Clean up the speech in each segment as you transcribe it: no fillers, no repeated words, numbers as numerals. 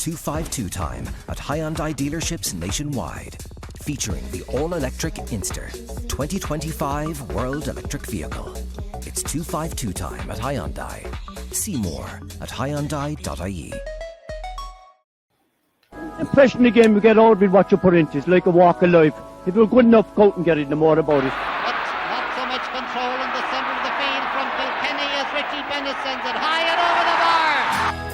252 time at Hyundai dealerships nationwide. Featuring the all-electric Inster 2025 World Electric Vehicle. It's 252 time at Hyundai. See more at Hyundai.ie. The impression again we get out with what you put into it. It's like a walk of life. If you're good enough, go out and get it, no more about it. But not so much control in the centre of the field from Kilkenny as Richie Bennett sends it high and over the bar.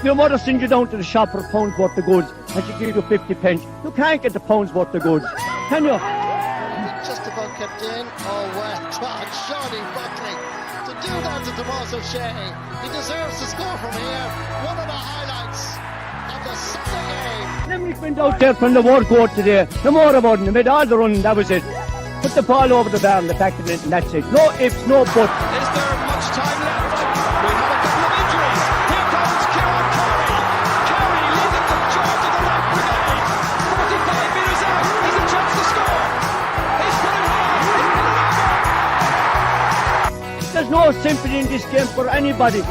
Your mother sends you down to the shop for a pound's worth of goods and she gives you 50 pence. You can't get the pound's worth of goods, can you? Just about kept in. Oh, well done, Shawnee Buckley. To do that to Tomas O'Shea, he deserves to score from here. One of the highlights of the Sunday game. Limerick went out there from the word go today. No more about it. They made all the running, that was it. Put the ball over the bar and the back of it, and that's it. No ifs, no buts. Is there much time left? We have a couple of injuries. Here comes Kieran Carey. Carey leading the charge of the right brigade. 45 metres out. Has a chance to score. He's put it high. He's put it over. There's no sympathy in this game for anybody.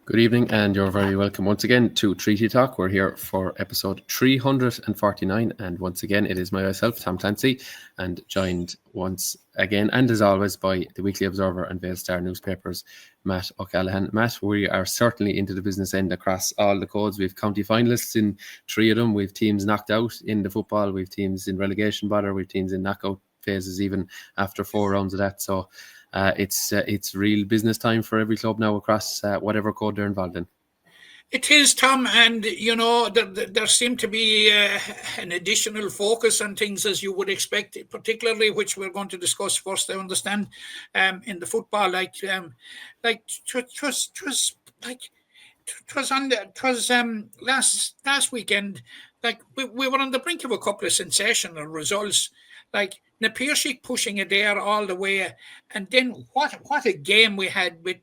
Good evening, and you're very welcome once again to Treaty Talk. We're here for episode 349, and once again it is myself, Tom Clancy, and joined once again and as always by the Weekly Observer and Vale Star newspapers, Matt O'Callaghan. Matt, we are certainly into the business end across all the codes. We've county finalists in 3 of them. We've teams knocked out in the football. We've teams in relegation bother. We've teams in knockout phases even after 4 rounds of that. So it's real business time for every club now across whatever code they're involved in. It is, Tom, and you know there seemed to be an additional focus on things as you would expect, particularly which we're going to discuss first. I understand in the football, last weekend. Like we were on the brink of a couple of sensational results. Like Napirshick pushing it there all the way, and then what a game we had with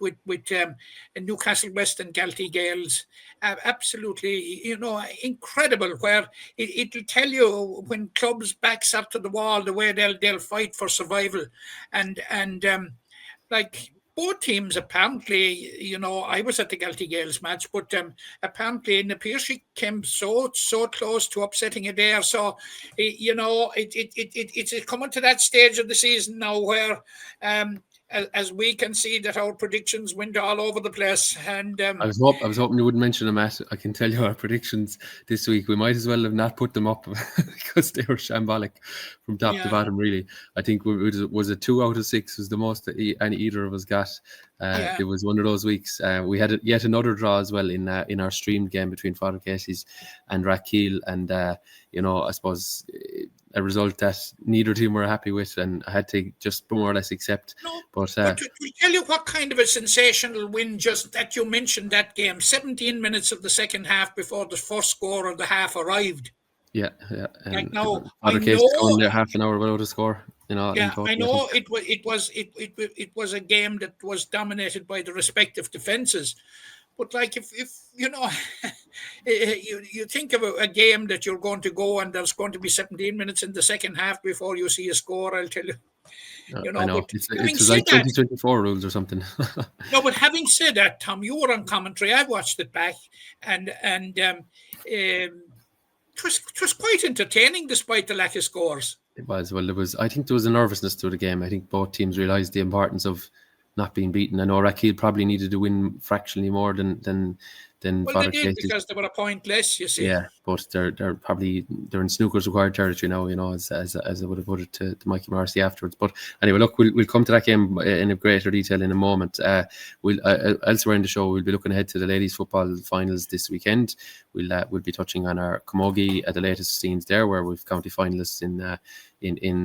Newcastle West and Galtee Gales. Absolutely, incredible. Where it'll tell you when clubs' backs up to the wall, the way they'll fight for survival, and both teams apparently, I was at the Galtee Gales match, but apparently Napirshick came so close to upsetting it there. So, it's coming to that stage of the season now where, as we can see that our predictions went all over the place. And I was hoping you wouldn't mention them, Matt. I can tell you our predictions this week. We might as well have not put them up because they were shambolic from top to bottom, really. I think it was a 2 out of 6 was the most that either of us got. It was one of those weeks. We had yet another draw as well in our streamed game between Father Casey's and Rathkeil, and I suppose a result that neither team were happy with, and I had to just more or less accept. But to tell you what kind of a sensational win, just that you mentioned that game, 17 minutes of the second half before the first score of the half arrived. Yeah. Like now, Father Casey's going there half an hour without a score. I know it was a game that was dominated by the respective defences. But like if you think of a game that you're going to go and there's going to be 17 minutes in the second half before you see a score, I'll tell you. I know. It's like 2024 rules or something. No, but having said that, Tom, you were on commentary. I watched it back, and it was quite entertaining despite the lack of scores. It was. Well, I think there was a nervousness to the game. I think both teams realised the importance of not being beaten. I know Rathkeil probably needed to win fractionally more than Father they did because they were a point less, you see. Yeah, but they're in snooker's required territory now, as I would have put it to Mikey Morrissey afterwards. But anyway, look, we'll come to that game in a greater detail in a moment. Elsewhere in the show, we'll be looking ahead to the ladies' football finals this weekend. We'll be touching on our Camogie at the latest scenes there, where we've county finalists in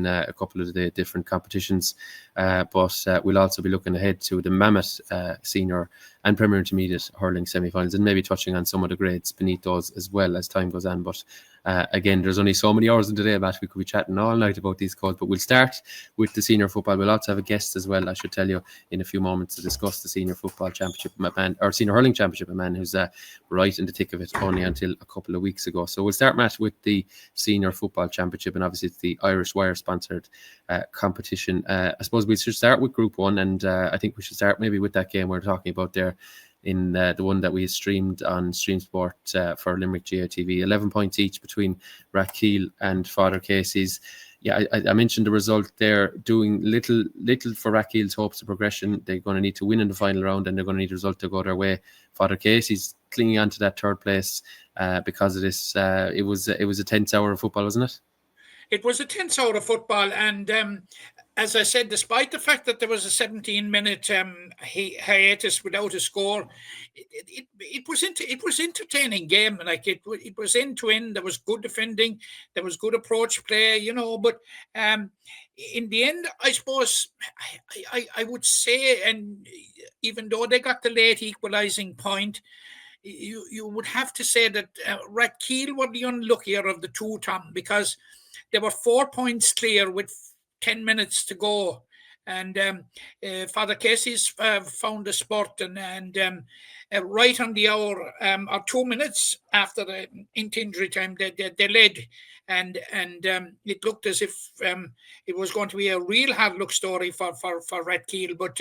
a couple of the different competitions. But we'll also be looking ahead to the Mammoth senior and Premier Intermediate hurling semi-finals, and maybe touching on some of the grades beneath those as well as time goes on. But again, there's only so many hours in the day, Matt. We could be chatting all night about these calls, but we'll start with the senior football. We'll also have a guest as well, I should tell you, in a few moments to discuss the senior football championship, or senior hurling championship, a man who's right in the thick of it only until a couple of weeks ago. So we'll start, Matt, with the senior football championship, and obviously it's the Irish Wire sponsored competition. I suppose we should start with Group 1, and I think we should start maybe with that game we're talking about there, in the one that we streamed on Streamsport for Limerick GATV. 11 points each between Rathkeale and Father Casey's. Yeah, I mentioned the result there, doing little for Rathkeale's hopes of progression. They're going to need to win in the final round, and they're going to need a result to go their way. Father Casey's clinging on to that third place because of this. It was a tense hour of football, wasn't it? It was a tense hour of football, and as I said, despite the fact that there was a 17-minute hiatus without a score, it was entertaining game. Like it was end to end. There was good defending, there was good approach play, you know. But in the end, I suppose I would say, and even though they got the late equalising point, you would have to say that Rathkeale were the unluckier of the two, Tom, because they were 4 points clear with 10 minutes to go. And Father Casey's found a spot, and right on the hour, or 2 minutes after the injury time, they led. And it looked as if it was going to be a real hard luck story for Rathkeale. But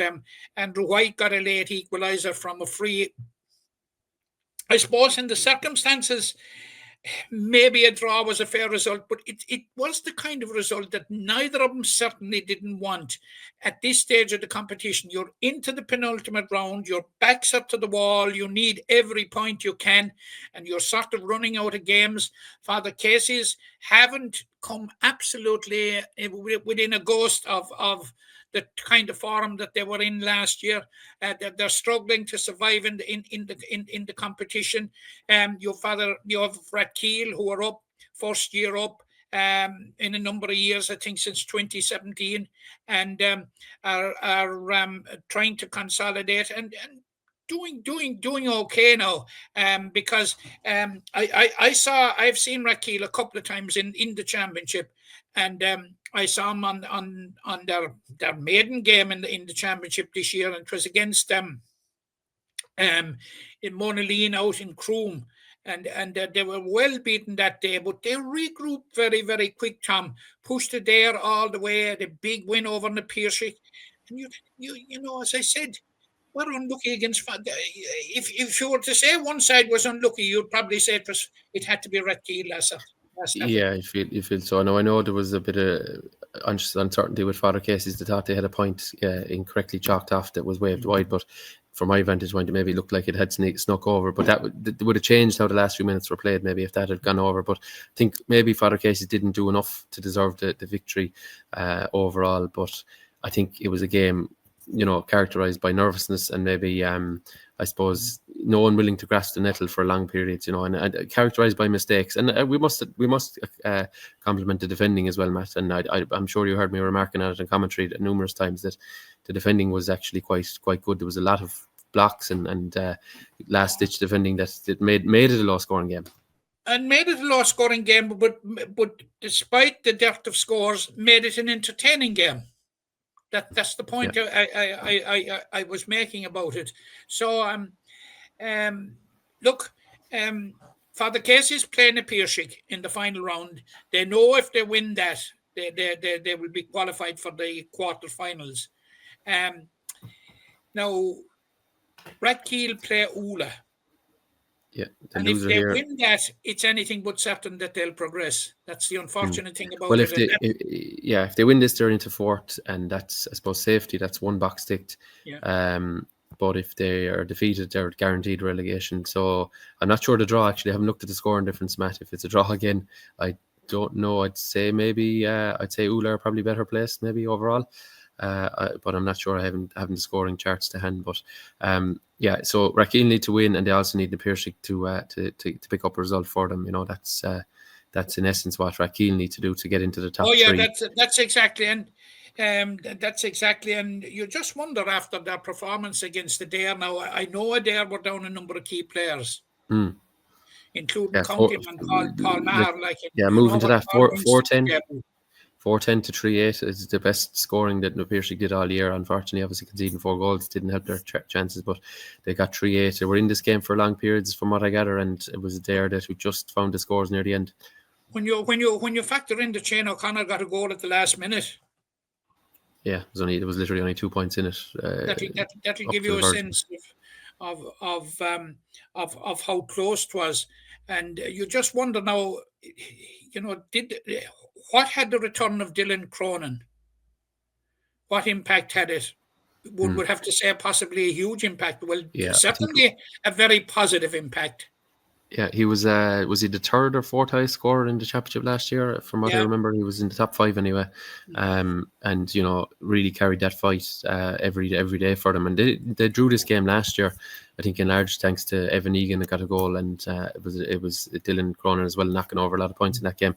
Andrew White got a late equaliser from a free. I suppose in the circumstances, maybe a draw was a fair result, but it was the kind of result that neither of them certainly didn't want. At this stage of the competition, you're into the penultimate round, your back's up to the wall, you need every point you can, and you're sort of running out of games. Father Casey's haven't come absolutely within a ghost of the kind of form that they were in last year. They're struggling to survive in the competition. You have Rathkeale, who are up, first year up in a number of years, I think since 2017, and are trying to consolidate and doing okay now, because I've seen Rathkeale a couple of times in the championship, and I saw them on their maiden game in the championship this year, and it was against them in Monaleen out in Croom, and they were well beaten that day, but they regrouped very, very quick, Tom, pushed it there all the way, the big win over the Piercy. And you know, as I said, we're unlucky against. If you were to say one side was unlucky, you'd probably say it had to be Rathkeale last. Yeah, you feel so. I know there was a bit of uncertainty with Father Casey's. They thought they had a point incorrectly chalked off that was waved wide, but from my vantage point, it maybe looked like it had snuck over. But that would have changed how the last few minutes were played, maybe, if that had gone over. But I think maybe Father Casey's didn't do enough to deserve the victory overall. But I think it was a game, you know, characterised by nervousness and maybe I suppose no one willing to grasp the nettle for long periods, you know, and characterised by mistakes. And we must compliment the defending as well, Matt. And I'm sure you heard me remarking on it in commentary numerous times that the defending was actually quite good. There was a lot of blocks and last ditch defending that made it a low scoring game. And made it a low scoring game, but despite the dearth of scores, made it an entertaining game. That's the point I was making about it. So look, Father Casey's playing a Piercy in the final round. They know if they win that, they will be qualified for the quarterfinals. Now, Rathkeale play Ula. Yeah, and if they win that, it's anything but certain that they'll progress. That's the unfortunate thing about it. If they win this, they're into fourth, and that's, I suppose, safety. That's one box ticked. Yeah. But if they are defeated, they're guaranteed relegation. So I'm not sure the draw. Actually, I haven't looked at the scoring difference, Matt. If it's a draw again, I don't know. I'd say Ula are probably better placed, maybe overall. But I'm not sure. I haven't the scoring charts to hand. But so Rathkeale need to win, and they also need the Piercy to pick up a result for them. You know, that's in essence what Rathkeale need to do to get into the top three. That's exactly, and you just wonder after their performance against Adair. Now I know Adair were down a number of key players, including Countyman Paul Maher. Moving to that 4-10 to 3-8 is the best scoring that Piercy did all year. Unfortunately, obviously conceding 4 goals didn't help their chances, but they got 3-8. They were in this game for long periods, from what I gather, and it was there that we just found the scores near the end. When you factor in the Shane O'Connor got a goal at the last minute. Yeah, there was literally only 2 points in it. That'll give you a sense of how close it was, and you just wonder now, what had the return of Dylan Cronin? What impact had it? Would have to say possibly a huge impact. Well, Yeah, certainly a very positive impact. Yeah, he was he the third or fourth highest scorer in the championship last year? From what I remember, he was in the top 5 anyway. And really carried that fight every day for them. And they drew this game last year, I think, in large thanks to Evan Egan that got a goal, and it was Dylan Cronin as well knocking over a lot of points in that game.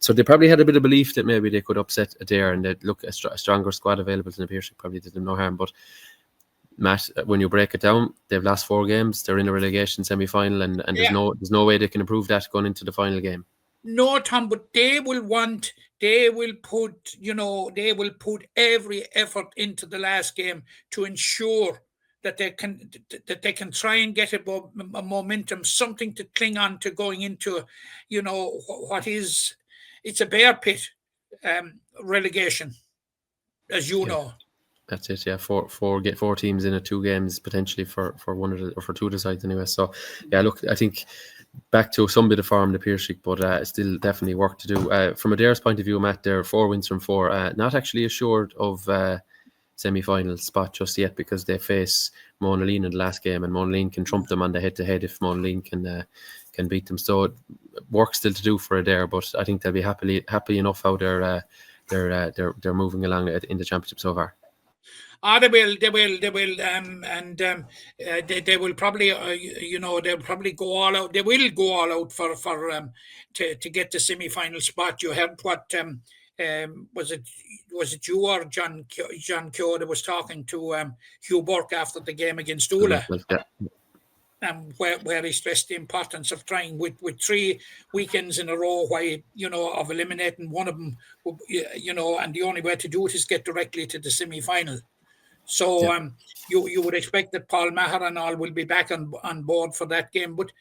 So they probably had a bit of belief that maybe they could upset Adair, and that look, a stronger squad available to the Pierce probably did them no harm. But Matt, when you break it down, they've lost 4 games. They're in a relegation semi-final, and there's no way they can improve that going into the final game. No, Tom, but they will put every effort into the last game to ensure that they can try and get a momentum, something to cling on to going into, it's a bear pit relegation, as you know. That's it, yeah. Four teams in 2 games potentially for one of the, or for 2 of the sides anyway. So yeah, look, I think back to some bit of form the Pierce, but still definitely work to do. From Adair's point of view, Matt, they're 4 wins from 4. Not actually assured of semi-final spot just yet, because they face Monaleen in the last game, and Monaleen can trump them on the head-to-head if Monaleen can beat them. So work still to do for Adair, but I think they'll be happy enough how they're moving along in the championship so far. They will, and they will probably, they'll probably go all out. They will go all out for to get the semi-final spot. You heard what was it you or John Keogh that was talking to Hugh Burke after the game against Ula? Where he stressed the importance of trying with 3 weekends in a row, of eliminating one of them, and the only way to do it is get directly to the semi-final. So you would expect that Paul Maher and all will be back on board for that game. But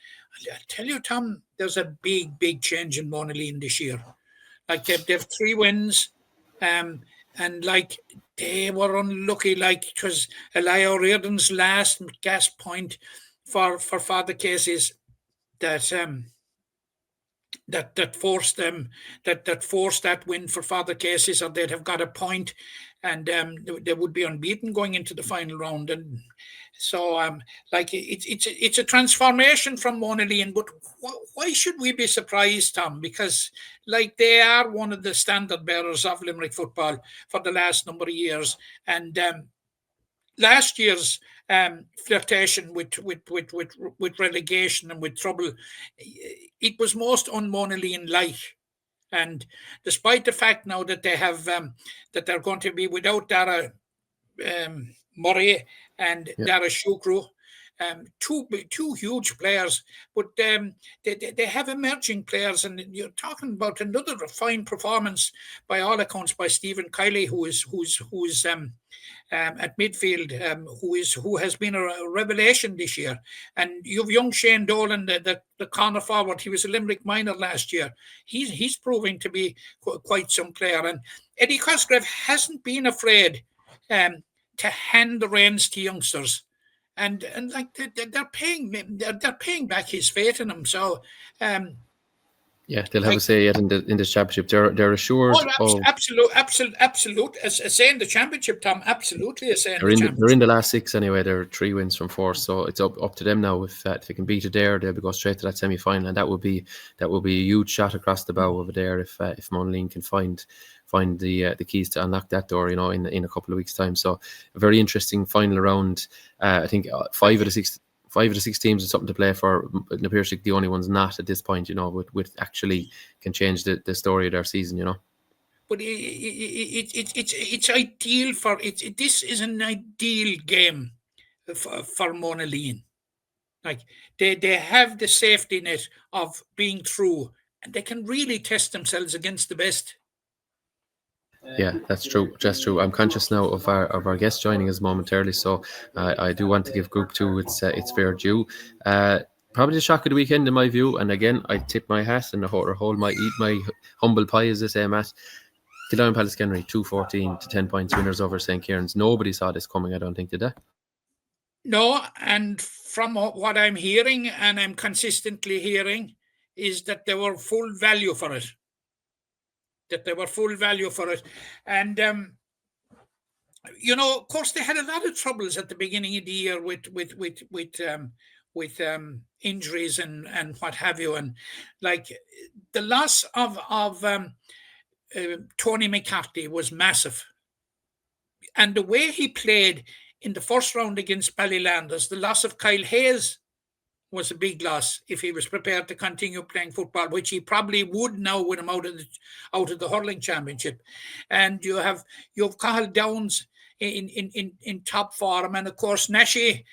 I tell you, Tom, there's a big change in Monaleen this year. Like they've 3 wins, and like they were unlucky. Like it was Elia O'Riordan's last gasp point for Father Casey's that forced them that forced that win for Father Casey's, or they'd have got a point, and they would be unbeaten going into the final round. And so it's a transformation from Monaleen. But why should we be surprised, Tom? Because like they are one of the standard bearers of Limerick football for the last number of years, and last year's flirtation with relegation and with trouble, it was most un-Monaleen-like. And despite the fact now that they have that they're going to be without Dara Murray and Dara Shukru, 2 huge players, but they have emerging players, and you're talking about another fine performance by all accounts by Stephen Kiley, who's at midfield, who has been a revelation this year. And you've young Shane Dolan, the corner forward. He was a Limerick minor last year. He's proving to be quite some player. And Eddie Cosgrave hasn't been afraid to hand the reins to youngsters. And like they're paying back his faith in him. So they'll have a say yet in this championship. They're assured. Absolute. As saying the championship, Tom. Absolutely, as saying they're in the last 6 anyway. They're 3 wins from 4, so it's up to them now. If they can beat Adair, they'll go straight to that semi-final, and that will be a huge shot across the bow of Adair if Monaleen can find the keys to unlock that door, in a couple of weeks' time. So a very interesting final round. I think 5 of the 6 teams is something to play for. The Pierce, the only ones not at this point, with actually can change the story of their season, But it's ideal for it. This is an ideal game for Monaleen. Like they have the safety net of being through, and they can really test themselves against the best. Yeah, that's true. Just true. I'm conscious now of our guest joining us momentarily, so I do want to give Group 2 its fair due. Probably the shock of the weekend in my view, and again I tip my hat and hold my eat my humble pie, as they say, Matt. Kildare Palace Kenry 2-14 to 10 points winners over St. Kieran's. Nobody saw this coming, I don't think, did they? No, and from what I'm hearing, and I'm consistently hearing, is that they were full value for it. And of course, they had a lot of troubles at the beginning of the year with injuries and what have you, and like the loss of Tony McCarthy was massive, and the way he played in the first round against Ballylanders, the loss of Kyle Hayes was a big loss if he was prepared to continue playing football, which he probably would now with him out of the hurling championship. And you have Cahill Downs in top form, and of course Nashi.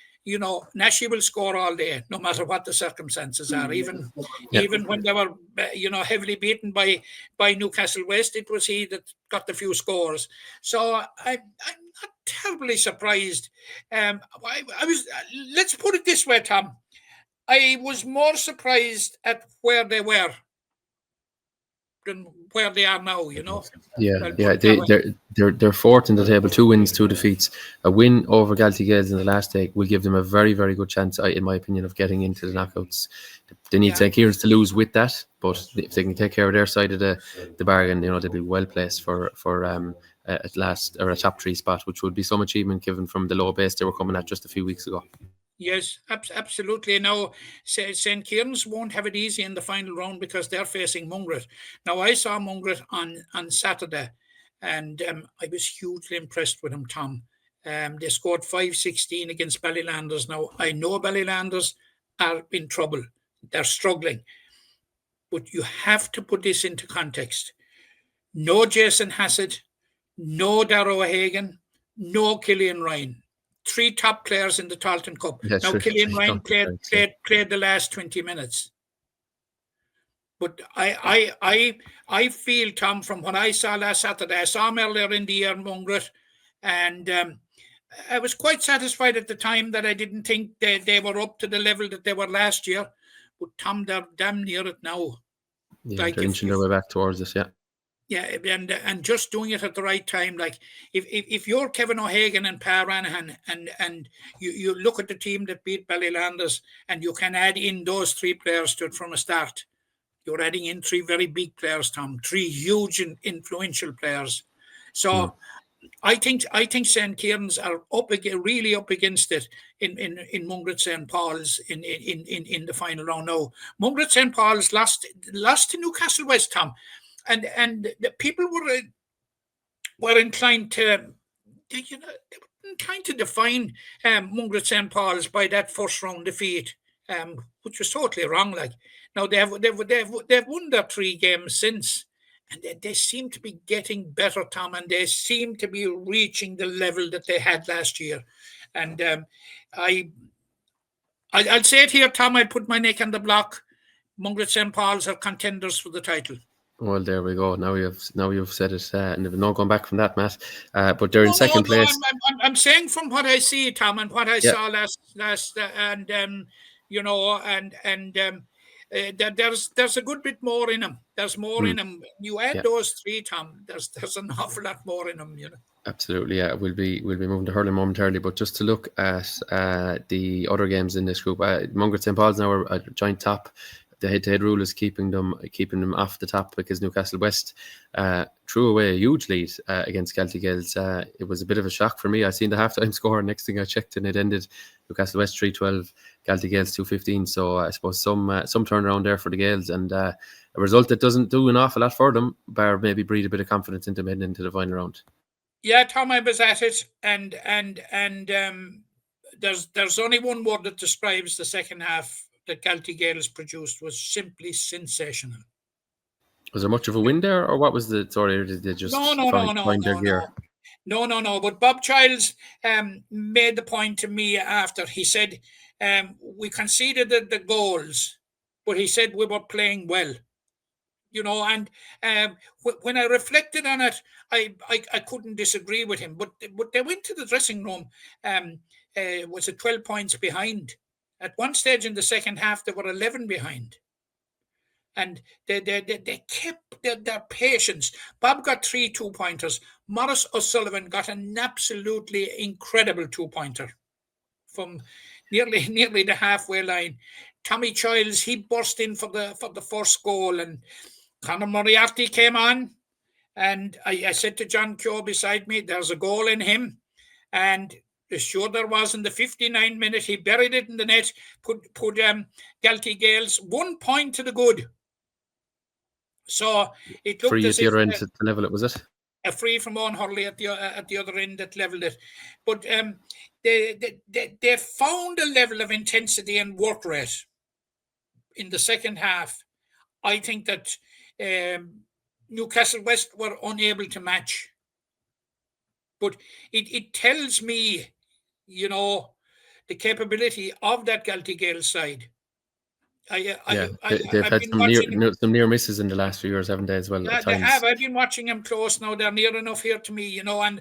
Nashi will score all day, no matter what the circumstances are. Even when they were, heavily beaten by Newcastle West, it was he that got the few scores. So I'm not terribly surprised. I was. Let's put it this way, Tom. I was more surprised at where they were than where they are now, They're fourth in the table, 2 wins, 2 defeats. A win over Galtee Gales in the last day will give them a very, very good chance, in my opinion, of getting into the knockouts. They need St. Kieran's to lose with that, but if they can take care of their side of the bargain, they'll be well placed for at last, or a top 3 spot, which would be some achievement given from the low base they were coming at just a few weeks ago. Yes, absolutely. Now, St. Kieran's won't have it easy in the final round because they're facing Mungret. Now, I saw Mungret on Saturday, and I was hugely impressed with them, Tom. They scored 5-16 against Ballylanders. Now, I know Ballylanders are in trouble. They're struggling. But you have to put this into context. No Jason Hassett, no Darrow O'Hagan, no Killian Ryan. 3 top players in the Tarleton Cup. Now, Killian Ryan played the last 20 minutes. But I feel, Tom, from what I saw last Saturday, I saw him earlier in the year, Mungret, and I was quite satisfied at the time that I didn't think they were up to the level that they were last year. But, Tom, they're damn near it now. Yeah, they're inching their way back towards us, yeah. Yeah, and just doing it at the right time. Like if you're Kevin O'Hagan and Pa Ranahan and you look at the team that beat Ballylanders and you can add in those 3 players to it from a start, you're adding in 3 very big players, Tom, 3 huge and influential players. So I think St. Kieran's are really up against it in Mungret St. Paul's in the final round. Now, Mungret St. Paul's lost to Newcastle West, Tom. And the people were inclined to, define Mungret St. Paul's by that first round defeat, which was totally wrong. Like now, they've won their 3 games since, and they seem to be getting better, Tom, and they seem to be reaching the level that they had last year. And I'll say it here, Tom. I put my neck on the block. Mungret St. Paul's are contenders for the title. Well, there we go. Now you've said it, and there's no going back from that, Matt. But they're in second place. I'm saying from what I see, Tom, and what I saw last, and there's a good bit more in them. There's more in them. You add those 3, Tom. There's an awful lot more in them. Absolutely, yeah. We'll be moving to hurling momentarily, but just to look at the other games in this group, Mungret St. Paul's now are a joint top. The head-to-head rule is keeping them off the top because Newcastle West threw away a huge lead against Galtee Gales. It was a bit of a shock for me. I seen the halftime score, and next thing I checked, and it ended Newcastle West 3-12, Galtee Gales 2-15. So I suppose some turnaround there for the Gales, and a result that doesn't do an awful lot for them, bar maybe breed a bit of confidence into them heading into the final round. Yeah, Tom, I was at it, and there's only one word that describes the second half that Galtee Gales produced was simply sensational. Was there much of a win there, or what was the story? Or did they just find their gear? No. But Bob Childs made the point to me after. He said, we conceded the goals, but he said we were playing well. And when I reflected on it, I couldn't disagree with him. But they went to the dressing room, was it 12 points behind? At one stage in the second half, they were 11 behind. And they kept their patience. Bob got 3 2-pointers. Maurice O'Sullivan got an absolutely incredible 2-pointer from nearly the halfway line. Tommy Childs, he burst in for the first goal, and Conor Moriarty came on, and I said to John Keogh beside me, there's a goal in him, and sure there was in the 59th minute. He buried it in the net, put Galtee Gales 1 point to the good. So it looked free as at the if other end to level it, was it? A free from Owen Hurley at the other end that levelled it. But they found a level of intensity and work rate in the second half. I think that Newcastle West were unable to match. But it tells me, the capability of that Galtee Gales side. They've had some near misses in the last few years, haven't they, as well? Yeah, they have. I've been watching them close now. They're near enough here to me, I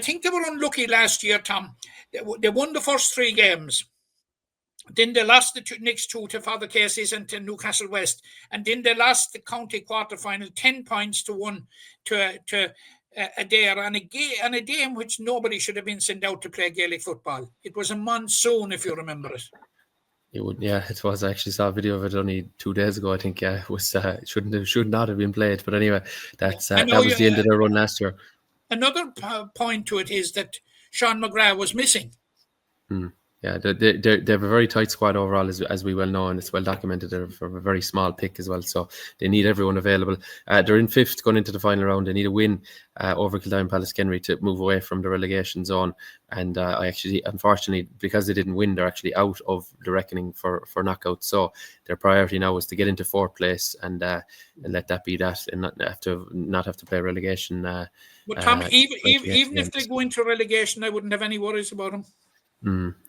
think they were unlucky last year, Tom. They won the first 3 games. Then they lost the next 2 to Father Casey's and to Newcastle West, and then they lost the county quarter-final 10 points to 1 to Adair, and a game which nobody should have been sent out to play Gaelic football. It was a monsoon, if you remember it. It was. I actually saw a video of it only 2 days ago. I think it was should not have been played. But anyway, that was the end of their run last year. Another point to it is that Sean McGrath was missing. Yeah, they have a very tight squad overall, as we well know, and it's well documented. They're from a very small pick as well, so they need everyone available. They're in 5th going into the final round. They need a win over Kildare-Pallaskenry to move away from the relegation zone. And unfortunately, because they didn't win, they're actually out of the reckoning for knockout. So their priority now is to get into 4th place and let that be that, and not have to play relegation. But Tom, even if they go into relegation, I wouldn't have any worries about them.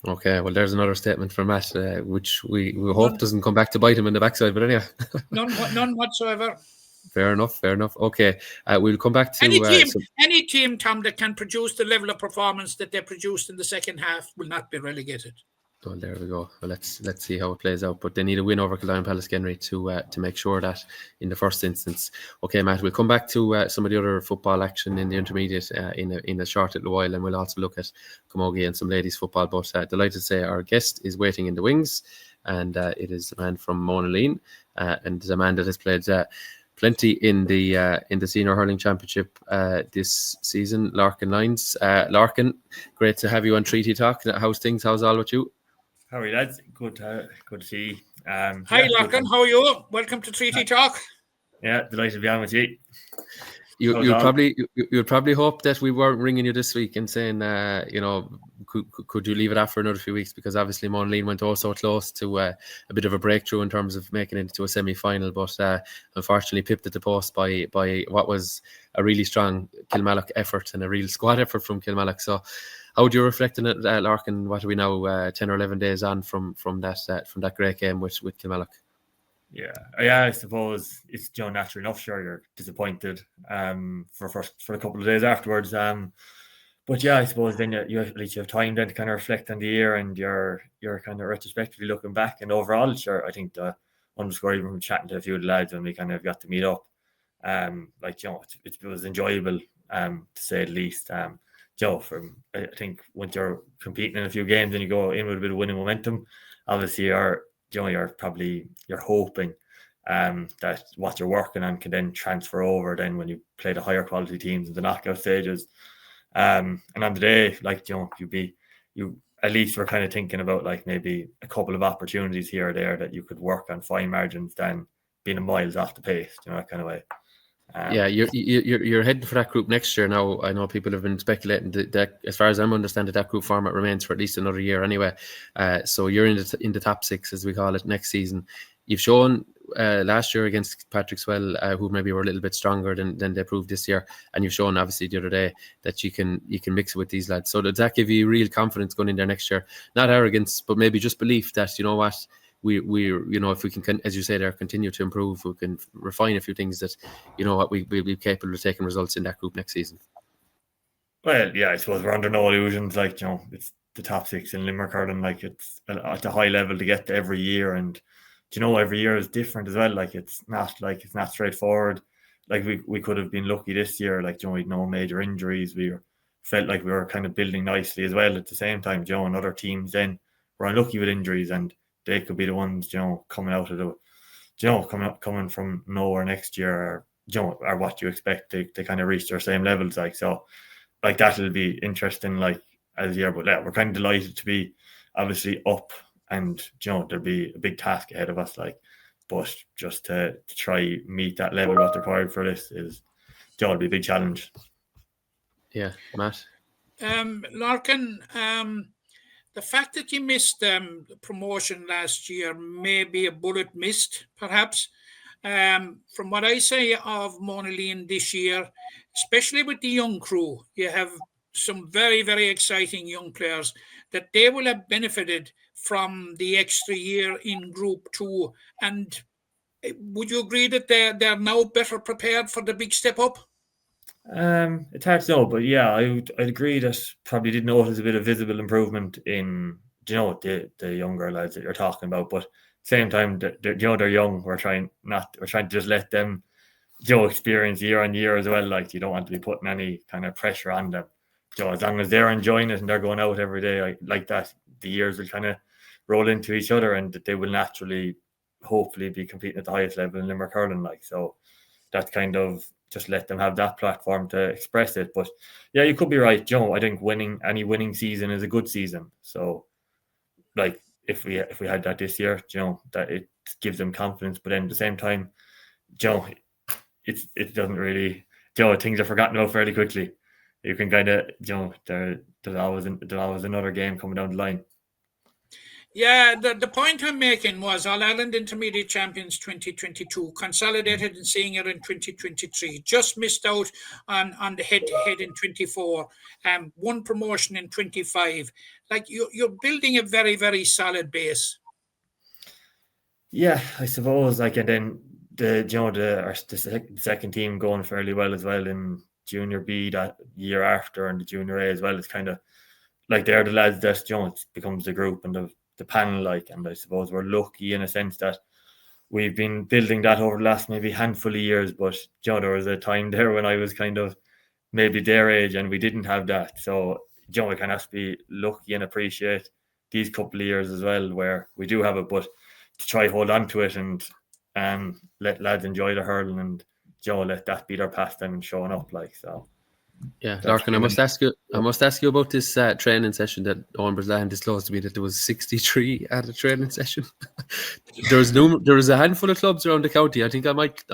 Okay, well, there's another statement from Matt, which we hope doesn't come back to bite him in the backside. But anyway, none whatsoever. Fair enough. Okay, we'll come back to any team, Tom, that can produce the level of performance that they produced in the second half will not be relegated. Well, there we go. Well, let's see how it plays out. But they need a win over Kildare-Pallaskenry to make sure that in the first instance. Okay, Matt, we'll come back to some of the other football action in the intermediate in a short little while, and we'll also look at Camogie and some ladies football. But delighted to say our guest is waiting in the wings, and it is a man from Monaleen, and is a man that has played plenty in the senior hurling championship this season. Lorcan Lyons. Lorcan, great to have you on Treaty Talk. How's things? How's all with you? How are you, lads? Good to see you. Hi, Lorcan. How are you? Welcome to Treaty Talk. Yeah, delighted to be on with you. You'd probably hope that we weren't ringing you this week and saying, could you leave it after another few weeks, because obviously Monaleen went so close to a bit of a breakthrough in terms of making it into a semi-final, but unfortunately pipped at the post by what was a really strong Kilmallock effort and a real squad effort from Kilmallock. So how would you reflect on it, Lorcan? What are we now, 10 or 11 days on from that great game with Kilmallock? Yeah, I suppose it's natural enough. Sure, you're disappointed for a couple of days afterwards. But yeah, I suppose then you at least you have time then to kind of reflect on the year, and you're kind of retrospectively looking back. And overall, sure, I think the underscore, even from chatting to a few of the lads when we kind of got to meet up, it was enjoyable to say the least. I think once you're competing in a few games and you go in with a bit of winning momentum, obviously you're hoping that what you're working on can then transfer over then when you play the higher quality teams in the knockout stages. And on the day, you at least were kind of thinking about like maybe a couple of opportunities here or there that you could work on fine margins than being miles off the pace, that kind of way. You're heading for that group next year now. I know people have been speculating that as far as I'm understanding, that group format remains for at least another year anyway. So you're in the top 6, as we call it, next season. You've shown last year against Patrick Swell, who maybe were a little bit stronger than they proved this year, and you've shown obviously the other day that you can mix it with these lads. So does that give you real confidence going in there next year? Not arrogance, but maybe just belief that, you know what, we if we can, as you say there, continue to improve, we can refine a few things that, we'll be capable of taking results in that group next season. Well, yeah, I suppose we're under no illusions. It's the top 6 in Limerick Hurling. It's at a high level to get to every year, and every year is different as well. It's not straightforward. like we could have been lucky this year. Like, you know, we'd no major injuries. We felt like we were kind of building nicely as well at the same time, you know, and other teams then were unlucky with injuries, and they could be the ones, you know, coming out of the, you know, coming from nowhere next year, or, you know, or what you expect to kind of reach their same levels. Like, so like that'll be interesting, like, as a year. But yeah, we're kind of delighted to be obviously up, and, you know, there'll be a big task ahead of us, like, but just to try meet that level what's required for this is, you know, it'll be a big challenge. Yeah, Matt. Lorcan, the fact that you missed the promotion last year may be a bullet missed, perhaps. From what I say of Monaleen this year, especially with the young crew, you have some very, very exciting young players that they will have benefited from the extra year in Group 2. And would you agree that they're now better prepared for the big step up? It's hard to know, but yeah, I'd agree that probably did notice a bit of visible improvement in, you know, the younger lads that you're talking about. But same time, you know, they're young. We're trying to just let them, you know, experience year on year as well. Like, you don't want to be putting any kind of pressure on them. You know, as long as they're enjoying it and they're going out every day like that, the years will kind of roll into each other, and they will naturally, hopefully, be competing at the highest level in Limerick Hurling. Like, so that's kind of just let them have that platform to express it. But yeah, you could be right, Joe. I think any winning season is a good season. So, like, if we had that this year, Joe, that it gives them confidence. But then at the same time, Joe, it doesn't really, Joe, things are forgotten about fairly quickly. You can kind of, Joe, there's always another game coming down the line. Yeah, the point I'm making was All Ireland Intermediate Champions 2022, consolidated in senior in 2023, just missed out on the head-to-head in 24, one promotion in 25. Like, you're building a very, very solid base. Yeah, I suppose, like, and then the second team going fairly well as well in Junior B that year after, and the Junior A as well. It's kind of like they're the lads that, you know, it becomes the group and the panel, like, and I suppose we're lucky in a sense that we've been building that over the last maybe handful of years. But, you know, there was a time there when I was kind of maybe their age and we didn't have that. So, you know, we kind of have to be lucky and appreciate these couple of years as well where we do have it, but to try hold on to it and let lads enjoy the hurling, and, you know, let that be their pastime and showing up, like, so. Yeah, Lorcan, I must ask you about this training session that Owen Breslan disclosed to me, that there was 63 at a training session. there was a handful of clubs around the county. I think I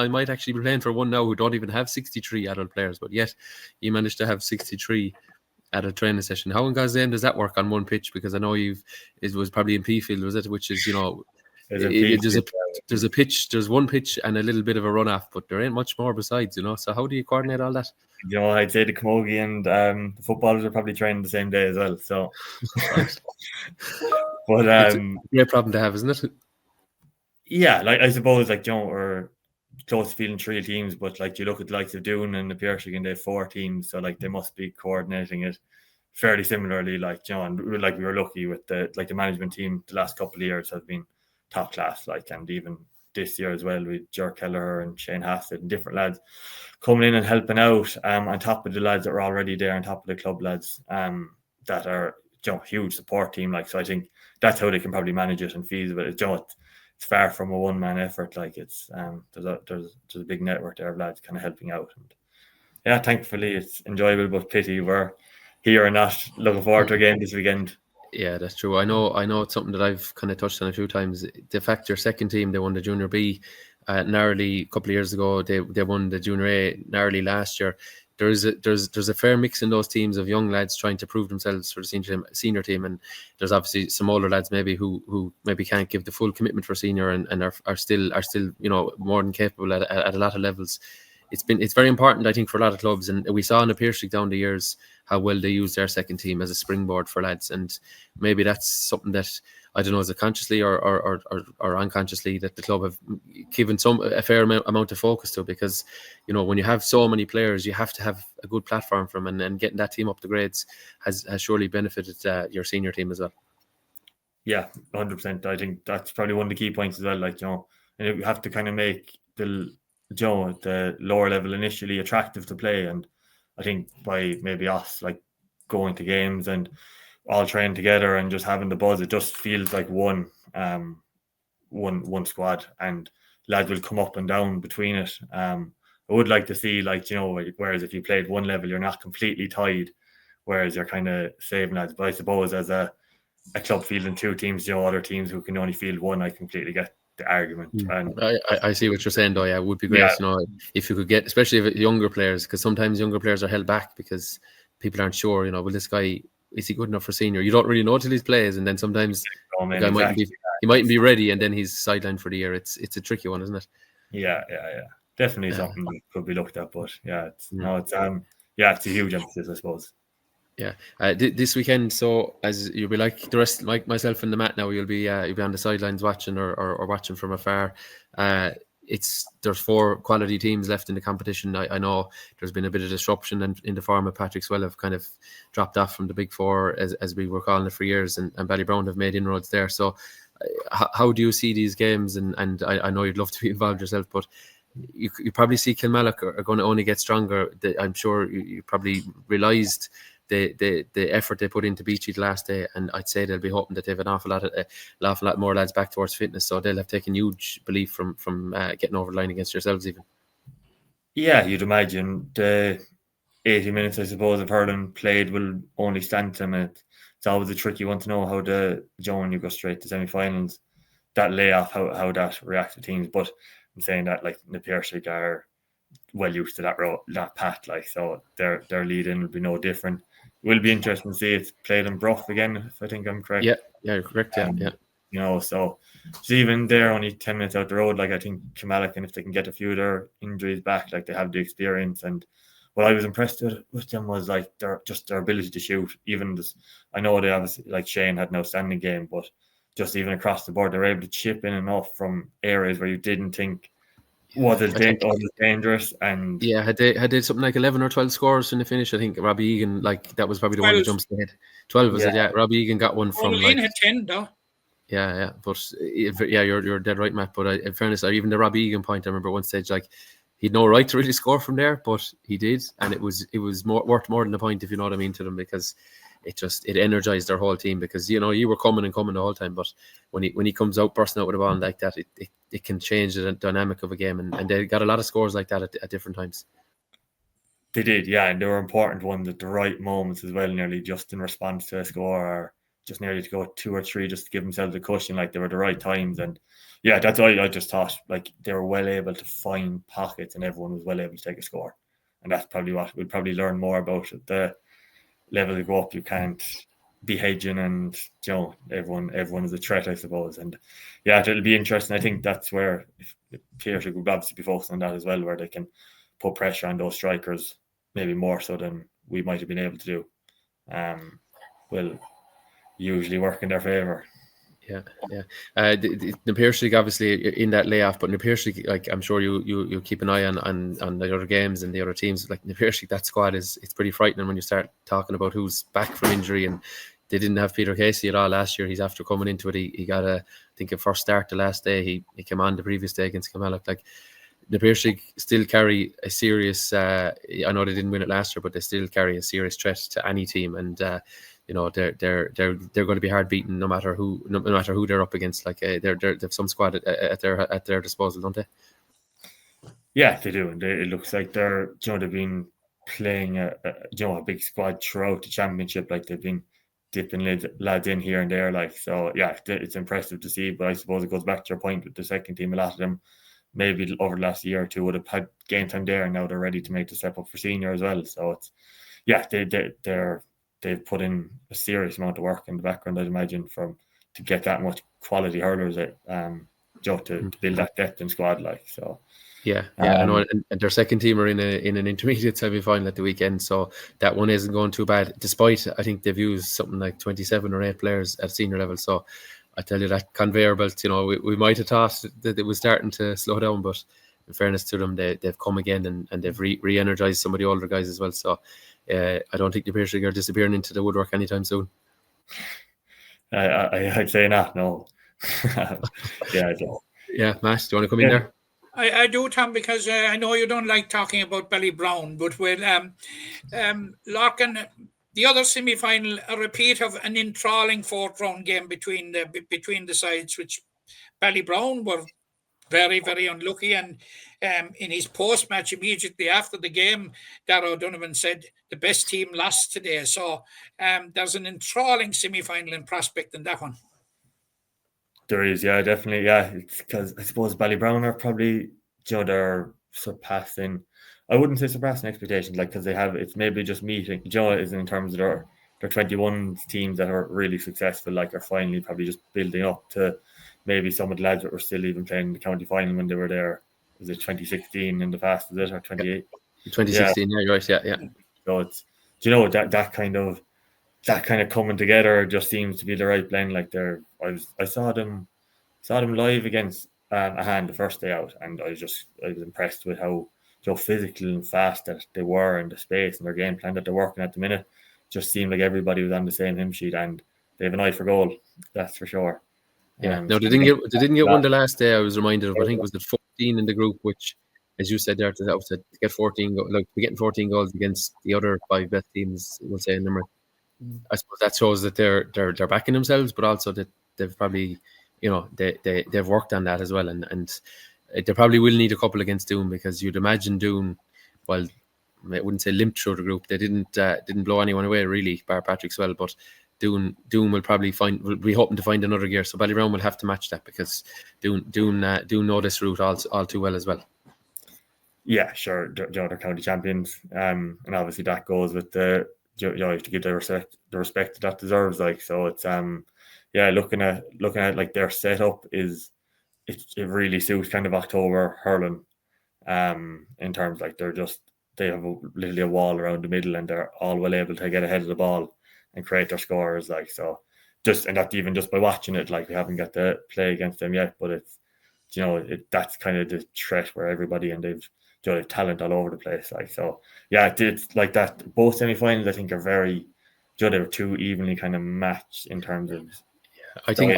might actually be playing for one now who don't even have 63 adult players, but yet you managed to have 63 at a training session. How in God's name does that work on one pitch? Because I know it was probably in Peafield, was it? Which is, you know, there's a pitch, there's one pitch and a little bit of a runoff, but there ain't much more besides, you know. So how do you coordinate all that? You know, I'd say the Camogie and the footballers are probably training the same day as well. So, but it's a great problem to have, isn't it? Yeah, like, I suppose, like, you know, we're close to fielding 3 teams, but, like, you look at the likes of Doon and the Piercing, and they have 4 teams, so, like, they must be coordinating it fairly similarly, like, you know, and like we were lucky with the management team. The last couple of years have been top class, like, and even this year as well with Jer Kelleher and Shane Hassett and different lads coming in and helping out, on top of the lads that are already there, on top of the club lads that are, you know, huge support team. Like, so I think that's how they can probably manage it and feed it. You know, it's far from a one-man effort. Like, it's there's a big network there of lads kind of helping out, and yeah, thankfully it's enjoyable. But pity we're here and not looking forward to a game this weekend. Yeah, that's true. I know it's something that I've kind of touched on a few times. The fact your second team, they won the Junior B narrowly a couple of years ago. They won the Junior A narrowly last year. There's a fair mix in those teams of young lads trying to prove themselves for the senior team, and there's obviously some older lads maybe who maybe can't give the full commitment for senior and are still, you know, more than capable at a lot of levels. It's very important, I think, for a lot of clubs, and we saw in the Piercing down the years how well they use their second team as a springboard for lads, and maybe that's something that, I don't know, is it consciously or unconsciously that the club have given a fair amount of focus to, because, you know, when you have so many players, you have to have a good platform for them, and getting that team up the grades has surely benefited your senior team as well. Yeah, 100%. I think that's probably one of the key points as well. Like, you know, and you have to kind of make the the lower level initially attractive to play, and I think by maybe us like going to games and all training together and just having the buzz, it just feels like one squad, and lads will come up and down between it. I would like to see, like, whereas if you played one level, you're not completely tied, whereas you're kind of saving lads. But I suppose as a club fielding two teams, other teams who can only field one, I completely get the argument. And I see what you're saying, though. Yeah, it would be great, if you could get, especially if younger players, because sometimes younger players are held back because people aren't sure, will this guy, is he good enough for senior? You don't really know till he plays, and then sometimes the guy mightn't be ready, and then he's sidelined for the year. It's a tricky one, isn't it? Yeah. Definitely something that could be looked at, but it's a huge emphasis, I suppose. Yeah, this weekend. So as you'll be like the rest, like myself and the Matt now, you'll be on the sidelines watching or watching from afar. There's 4 quality teams left in the competition. I know there's been a bit of disruption in the form of Patrick Swell have kind of dropped off from the big 4 as we were calling it for years, and Ballybrown have made inroads there. So how do you see these games? And I know you'd love to be involved yourself, but you probably see Kilmallock are going to only get stronger. I'm sure you probably realised the effort they put into Beachy the last day, and I'd say they'll be hoping that they have an awful lot more lads back towards fitness, so they'll have taken huge belief from getting over the line against yourselves even. Yeah, you'd imagine the 80 minutes, I suppose, of hurling played will only stand to them. It's always a tricky one to know how when you go straight to semi-finals, that layoff, how that reacts to teams. But I'm saying that, like, the Piercing are well used to that path, like, so their lead-in will be no different. It will be interesting to see it's played in Bruff again, if I think I'm correct. Yeah, you're correct. Yeah. So even they're only 10 minutes out the road. Like, I think Kilmallock, and if they can get a few of their injuries back, like, they have the experience. And what I was impressed with them was like their ability to shoot. Even this, I know they obviously, like, Shane had an outstanding game, but just even across the board, they were able to chip in enough from areas where you didn't think was dangerous. And had they something like 11 or 12 scores in the finish. I think Robbie Egan, like, that was probably the 12. One that jumps ahead. 12 was it? Yeah, Robbie Egan got one from Monaleen had 10 though. Yeah, but you're dead right, Matt. But in fairness, even the Robbie Egan point, I remember at one stage, like, he'd no right to really score from there, but he did, and it was worth more than a point, if you know what I mean, to them, because it energized their whole team, because you were coming the whole time, but when he comes out bursting out with a ball like that, it can change the dynamic of a game, and they got a lot of scores like that at different times. They did, yeah, and they were important ones at the right moments as well, nearly just in response to a score, or just nearly to go 2 or 3 just to give themselves a cushion. Like, they were the right times, and yeah, that's why I just thought, like, they were well able to find pockets, and everyone was well able to take a score, and that's probably what we'll probably learn more about at the level to go up. You can't be hedging, and everyone is a threat, I suppose. And yeah, it'll be interesting. I think that's where Pearson would obviously be focused on that as well, where they can put pressure on those strikers, maybe more so than we might have been able to do. Will usually work in their favour. Yeah. The Pierce League, obviously, in that layoff, but in the Pierce League, like, I'm sure you keep an eye on the other games and the other teams. Like, in the Pierce League, that squad it's pretty frightening when you start talking about who's back from injury, and they didn't have Peter Casey at all last year. He's after coming into it. He got a first start the last day. He came on the previous day against Kilmallock. Like, the Pierce League still carry a serious. I know they didn't win it last year, but they still carry a serious threat to any team, and they're going to be hard beaten no matter who they're up against. Like, they have some squad at their disposal, don't they? Yeah, they do, and it looks like they've been playing a big squad throughout the championship. Like, they've been dipping lads in here and there. Like, so yeah, it's impressive to see. But I suppose it goes back to your point with the second team. A lot of them, maybe over the last year or two, would have had game time there, and now they're ready to make the step up for senior as well. So it's they've put in a serious amount of work in the background, I'd imagine, to get that much quality hurlers to build that depth in squad. Like, so. Yeah, I know, and their second team are in an intermediate semi-final at the weekend, so that one isn't going too bad. Despite, I think they've used something like 27 or 8 players at senior level. So I tell you, that conveyor belt, we might have thought that it was starting to slow down, but in fairness to them, they've come again, and they've re-energized some of the older guys as well. So I don't think the Pierce League are disappearing into the woodwork anytime soon. I'd say not, no. Yeah, yeah, Matt, do you want to come in there? I do, Tom, because I know you don't like talking about Ballybrown, but Lorcan, the other semi-final, a repeat of an enthralling fourth-round game between the sides, which Ballybrown were very, very unlucky. And in his post-match immediately after the game, Darragh O'Donovan said the best team lost today. So there's an enthralling semi-final in prospect in that one. There is, yeah, definitely, yeah. It's because I suppose Ballybrown are probably, they're surpassing. I wouldn't say surpassing expectations, like, because it's maybe just meeting. Is in terms of their 21 teams that are really successful, like, are finally probably just building up to maybe some of the lads that were still even playing in the county final when they were there. Was it 2016 in the past? Is it, or 28? 2016, yeah, you're right, yeah. So it's, that kind of coming together just seems to be the right blend. Like, I saw them live against a hand the first day out, and I was impressed with how physical and fast that they were, and the space and their game plan that they're working at the minute. Just seemed like everybody was on the same hymn sheet, and they have an eye for goal. That's for sure. Yeah, no, they didn't get one the last day. I was reminded of, I think it was the 14 in the group, which, as you said there, to get 14, like, getting 14 goals against the other 5 best teams, we'll say, in Limerick. I suppose that shows that they're backing themselves, but also that they've probably, they've worked on that as well, and they probably will need a couple against Doon, because you'd imagine Doon, well, I wouldn't say limped through the group. They didn't blow anyone away really, bar Patrick Swell, but Doon will probably will be hoping to find another gear. So Ballybrown will have to match that, because Doon know this route all too well as well. Yeah, sure. They're county champions, and obviously that goes with the. You have to give the respect that deserves. Like, so it's looking at like their setup it really suits kind of October hurling, in terms, like, they have literally a wall around the middle, and they're all well able to get ahead of the ball and create their scores. Like, so and not even just by watching it, like, we haven't got to play against them yet, but it's that's kind of the threat where everybody, and they've talent all over the place. Like, so yeah, it's like that. Both semi-finals, I think, are very, they were too evenly kind of matched in terms of. I think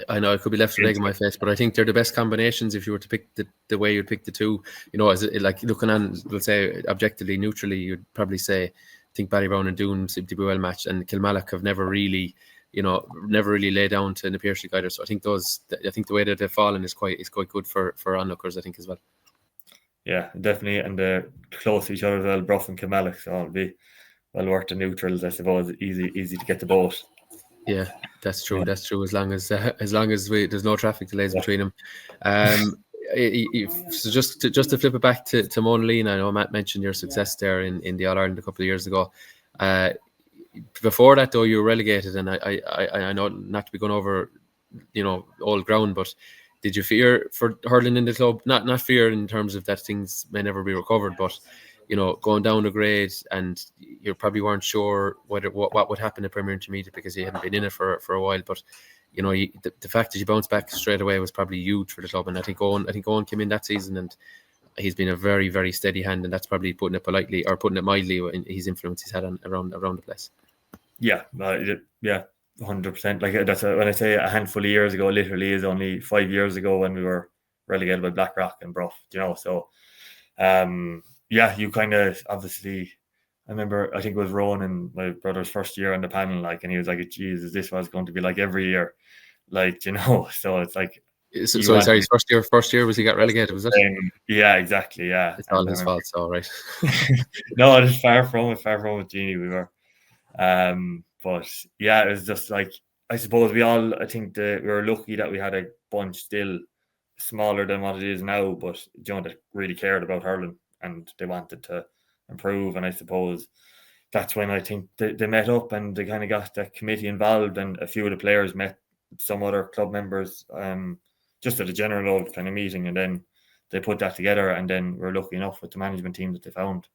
I know I could be left with egg in my face, but I think they're the best combinations if you were to pick the way you'd pick the two. As like looking on, we'll say objectively, neutrally, you'd probably say I think Ballybrown and Doon seem to be well matched, and Kilmallock have never really laid down to Na Piarsaigh either. So I think the way that they've fallen is quite good for onlookers, I think, as well. Yeah, definitely, and they're close to each other as well, Bruff and Kilmallock, so it'll be well worth the neutrals, I suppose. Easy to get the boat. Yeah, that's true. Yeah. That's true. As long as there's no traffic delays between them. So just to flip it back to Monaleen, I know Matt mentioned your success there in the All Ireland a couple of years ago. Before that, though, you were relegated, and I know not to be going over old ground, but did you fear for hurling in the club? Not fear in terms of that things may never be recovered, but going down a grade, and you probably weren't sure what would happen to Premier Intermediate because you hadn't been in it for a while. But the fact that you bounced back straight away was probably huge for the club. And I think Owen came in that season, and he's been a very, very steady hand, and that's probably putting it mildly in his influence he's had around the place. Yeah, 100%. Like, that's when I say a handful of years ago, literally is only 5 years ago when we were relegated by Blackrock and Bruff. So you kind of, obviously, I remember, I think it was Ronan, my brother's first year on the panel, like, and he was like, Jesus, this was going to be like every year, like, so it's like. So sorry, his first year was he got relegated, was it? Yeah, exactly, yeah. It's all his fault, so right. No, it's far from it, Jeannie, we were. But yeah, it was just like, I suppose I think we were lucky that we had a bunch still smaller than what it is now, but that really cared about hurling and they wanted to improve. And I suppose that's when I think they met up and they kind of got the committee involved, and a few of the players met some other club members just at a general old kind of meeting, and then they put that together, and then we're lucky enough with the management team that they found.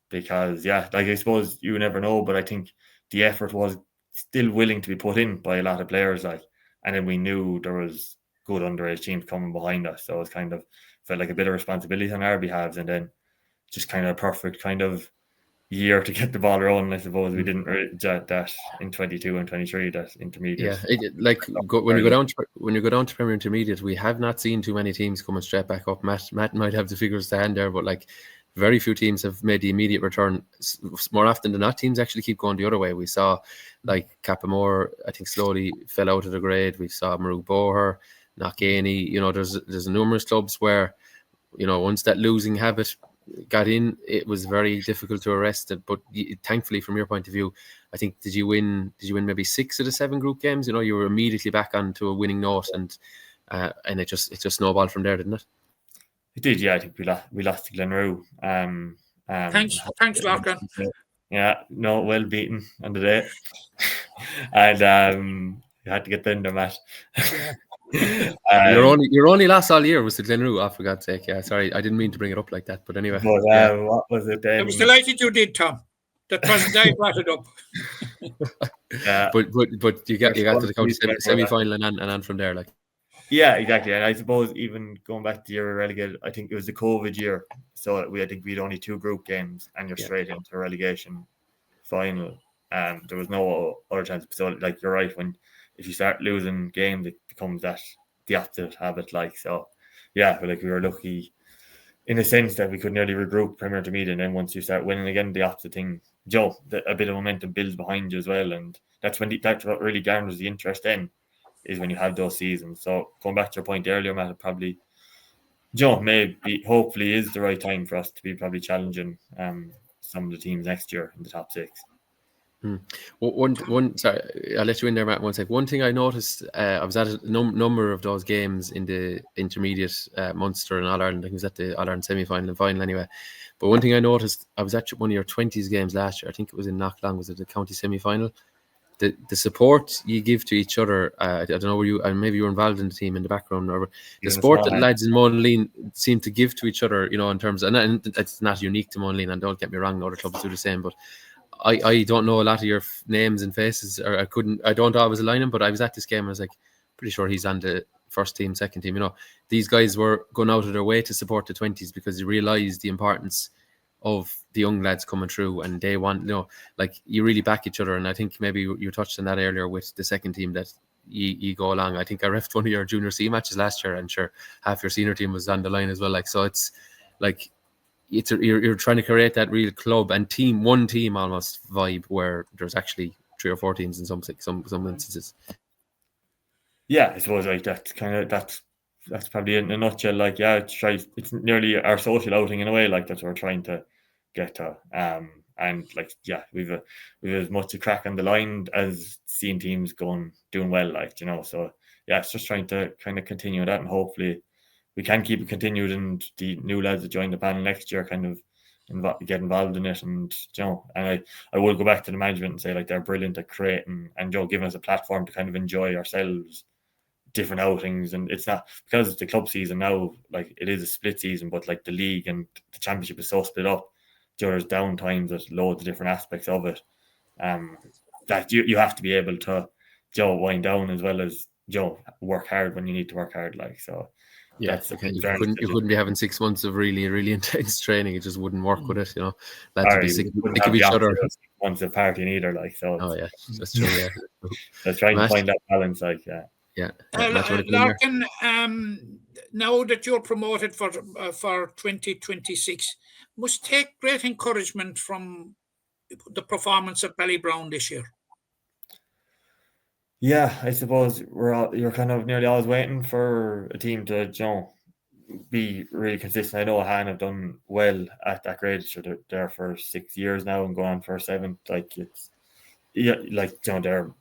Because, like, I suppose you never know, but I think the effort was still willing to be put in by a lot of players, like, and then we knew there was good underage teams coming behind us, so it was kind of felt like a bit of responsibility on our behalves, and then just kind of perfect kind of year to get the ball rolling. I suppose we didn't that in 22 and 23 that intermediate. Yeah, when you go down to Premier Intermediate, we have not seen too many teams coming straight back up. Matt might have the figures to hand there, but like very few teams have made the immediate return. More often than not, teams actually keep going the other way. We saw like Cappamore, I think, slowly fell out of the grade. We saw Marook Boher, Knockany. You know, there's numerous clubs where, you know, once that losing habit got in, it was very difficult to arrest it. But thankfully, from your point of view, I think did you win maybe 6 of the 7 group games? You know, you were immediately back onto a winning note, and it just snowballed from there, didn't it? It did, yeah. I think we lost to Glenroe. Thanks, Lorcan. Yeah, no, well beaten on the day, and you had to get in there, Matt. Your only loss all year was to Glenroe. For God's sake, yeah. Sorry, I didn't mean to bring it up like that, but anyway. But what was it then? I was delighted you did, Tom. That wasn't I brought it up. But you got to the county semi-final and on from there, like. Yeah, exactly. And I suppose even going back to the year we relegated, I think it was the COVID year. So I think we had only 2 group games and you're straight into a relegation final. There was no other chance. So like you're right, if you start losing games, it becomes the opposite habit. Like, so yeah, but like we were lucky in a sense that we could nearly regroup Premier Intermediate, and then once you start winning again, the opposite thing, a bit of momentum builds behind you as well. And that's what really garners the interest then, is when you have those seasons. So going back to your point earlier, Matt, probably hopefully is the right time for us to be probably challenging some of the teams next year in the top 6. Sorry, I'll let you in there, Matt, 1 sec. One thing I noticed, I was at a number of those games in the intermediate, Munster and All-Ireland. I think it was at the All-Ireland semi-final and final anyway. But one thing I noticed, I was at one of your 20s games last year. I think it was in Knocklang, was it the county semi-final? The support you give to each other, I don't know where you, and maybe you were involved in the team in the background, or the support that lads in Monaleen seem to give to each other, you know, in terms of, and it's not unique to Monaleen, and don't get me wrong, other clubs do the same, but I don't know a lot of your names and faces, or I don't always align them, but I was at this game and I was like, pretty sure he's on the first team, second team. You know, these guys were going out of their way to support the 20s because they realised the importance of the young lads coming through, and they want, you know, like you really back each other. And I think maybe you touched on that earlier with the second team, that you go along. I think I refed one of your junior C matches last year, and sure, half your senior team was on the line as well. Like, so it's like, you're trying to create that real club and one team almost vibe where there's actually 3 or 4 teams in some instances. Yeah, I suppose like that's probably in a nutshell. Like, yeah, it's nearly our social outing in a way. Like, that's what we're trying to get to. And like, yeah, we've as much a crack on the line as seeing teams doing well. Like, you know, so yeah, it's just trying to kind of continue that, and hopefully we can keep it continued, and the new lads that join the panel next year kind of get involved in it. And, you know, and I will go back to the management and say, like, they're brilliant at creating and, you know, giving us a platform to kind of enjoy ourselves, different outings. And it's not because it's the club season now, like it is a split season, but like the league and the championship is so split up, you know, there's down times, there's loads of different aspects of it, that you have to be able to, you know, wind down as well as, you know, work hard when you need to work hard. Like, so yeah, you couldn't be having 6 months of really, really intense training. It just wouldn't work with it, you know. Lads would be sick of each other. Once a party either, like, so. Oh yeah, that's true. Yeah, let's try and find that balance, like, yeah. Yeah. Lorcan, now that you're promoted for 2026, must take great encouragement from the performance of Ballybrown this year. Yeah, I suppose you're kind of nearly always waiting for a team to, you know, be really consistent. I know Han have done well at that grade. So they're there for 6 years now and going on for 7th. Like, it's, yeah, like, you know,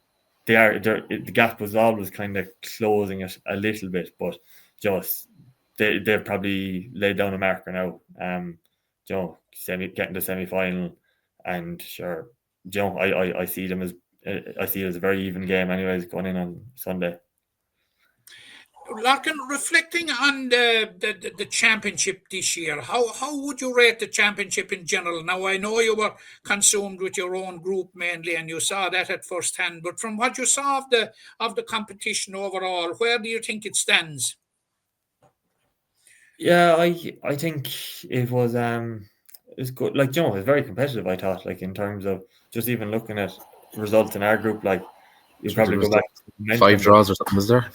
the gap was always kind of closing it a little bit, but just they've probably laid down a marker now. You know, getting the semi-final, and sure, you know, I see them as. I see it as a very even game anyways going in on Sunday. Lorcan, reflecting on the championship this year, how would you rate the championship in general? Now, I know you were consumed with your own group mainly, and you saw that at first hand, but from what you saw of the competition overall, where do you think it stands? Yeah, I think it was is good. Like, you know, it's very competitive, I thought, like in terms of just even looking at results in our group, like you probably go back to 5 draws or something, was there?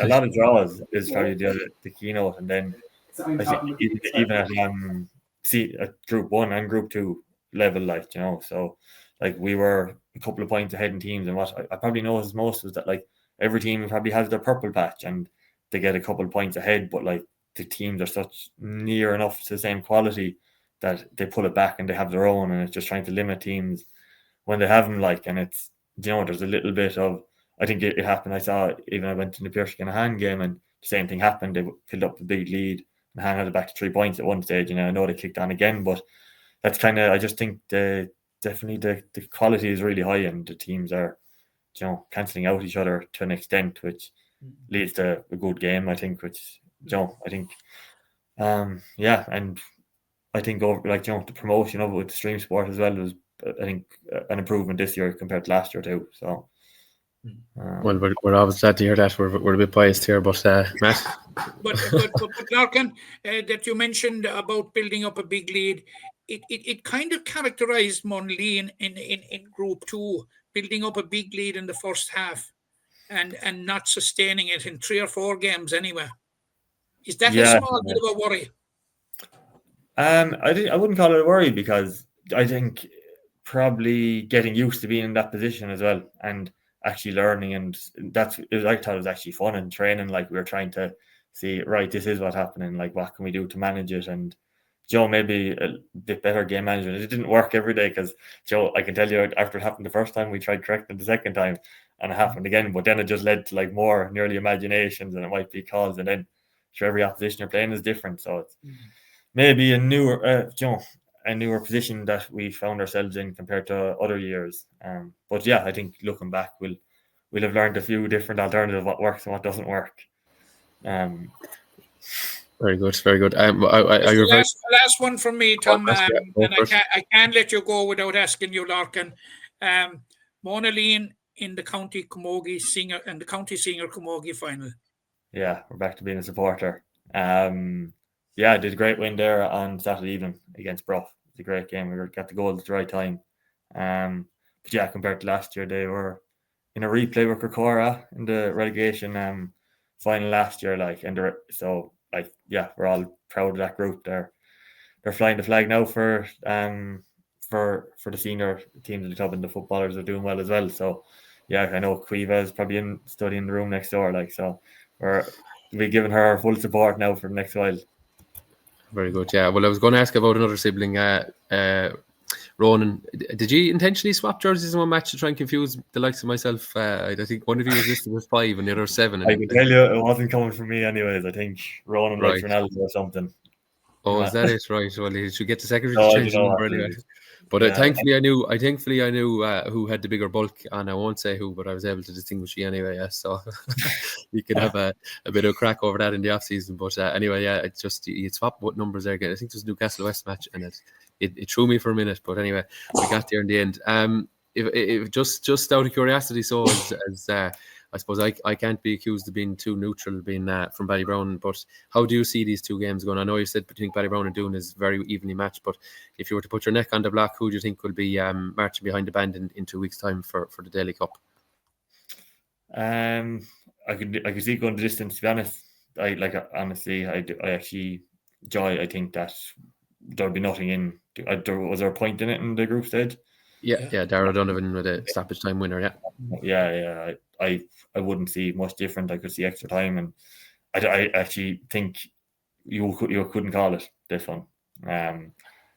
a lot of draws is probably the keynote, and then I think even at Group 1 and Group 2 level, like, you know, so like we were a couple of points ahead in teams, and what I probably noticed most was that like every team probably has their purple patch and they get a couple of points ahead, but like the teams are such near enough to the same quality that they pull it back and they have their own, and it's just trying to limit teams when they have them, like, and it's, you know, there's a little bit of, I think it happened. I saw, even I went to the Pierce and a hand game, and the same thing happened. They filled up a big lead, and Han had it back to 3 points at one stage. And I know they kicked on again, but that's kind of, I just think definitely the quality is really high, and the teams are, you know, cancelling out each other to an extent, which leads to a good game, I think. Which, you know, I think, yeah, and I think over, like, you know, the promotion of it with the stream sport as well was, I think, an improvement this year compared to last year too. So. Well, we're always glad to hear that. We're a bit biased here, but Matt. But Lorcan, that you mentioned about building up a big lead, it kind of characterised Monaleen in Group 2, building up a big lead in the first half, and not sustaining it in 3 or 4 games anyway. Is that a small bit of a worry? I wouldn't call it a worry, because I think probably getting used to being in that position as well, and actually learning, and I thought it was actually fun and training. Like, we were trying to see, right, this is what's happening, like what can we do to manage it, and Joe, maybe a bit better game management. It didn't work every day, because Joe, I can tell you, after it happened the first time, we tried correcting the second time, and it happened again, but then it just led to like more nearly imaginations, and it might be calls, and then sure, every opposition you're playing is different, so it's maybe a newer position that we found ourselves in compared to other years. But yeah, I think looking back, we'll have learned a few different alternatives, what works and what doesn't work. Very good, very good. Last one from me, Tom, and I can't let you go without asking you, Lorcan. Monaleen in the county Camogie senior and the county senior Camogie final. Yeah, we're back to being a supporter. Yeah, I did a great win there on Saturday evening against Bruff. It's a great game. We got the goal at the right time. But yeah, compared to last year, they were in a replay with Corcora in the relegation final last year. Like, and so, like, yeah, we're all proud of that group. They're flying the flag now for the senior teams of the club, and the footballers are doing well as well. So yeah, I know Quiva is probably studying the room next door. Like, so we'll be giving her our full support now for the next while. Very good. Yeah. Well, I was going to ask about another sibling, Ronan. Did you intentionally swap jerseys in one match to try and confuse the likes of myself? I think one of you was listed with 5 and the other 7. I can tell you it wasn't coming from me anyways. I think Ronan likes Ronaldo or something. Oh, is that it? Right. Well, he should get the secretary to change the number anyway. But thankfully, I knew who had the bigger bulk, and I won't say who, but I was able to distinguish you anyway. Yeah, so you could have a bit of crack over that in the off season. But anyway, yeah, it's just you swap what numbers there again. I think it was Newcastle West match, and it threw me for a minute. But anyway, we got there in the end. If just out of curiosity, so as I suppose I can't be accused of being too neutral, being from Ballybrown, but how do you see these 2 games going? I know you said between Ballybrown and Doon is very evenly matched, but if you were to put your neck on the block, who do you think will be marching behind the band in 2 weeks' time for the Daily Cup? I could see going the distance, to be honest. Honestly, I actually, Joy, I think that there'll be nothing in. Was there a point in it in the group stage? Yeah, Darragh Donovan with a stoppage time winner. Yeah. I wouldn't see much different. I could see extra time, and I actually think you couldn't call it this one. I'm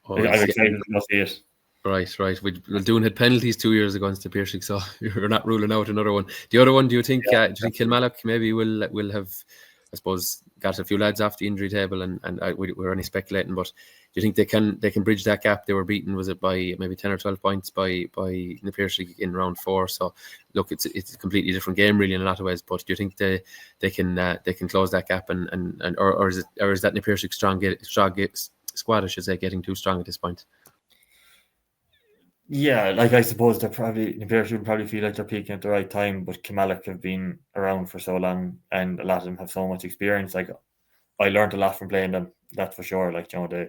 excited to see it. Right. Well, Doon had penalties 2 years ago against the Piercing, so you're not ruling out another one. The other one, do you think Kilmallock maybe will have, I suppose, got a few lads off the injury table, and we're only speculating, but do you think they can bridge that gap? They were beaten, was it by maybe 10 or 12 points by the Piercing in round 4? So look, it's a completely different game really in a lot of ways. But do you think they can close that gap, or is that the Piercing strong squad, I should say, getting too strong at this point? Yeah, like, I suppose the Piercing would probably feel like they're peaking at the right time, but Kilmallock have been around for so long, and a lot of them have so much experience. Like, I learned a lot from playing them, that's for sure. Like, you know,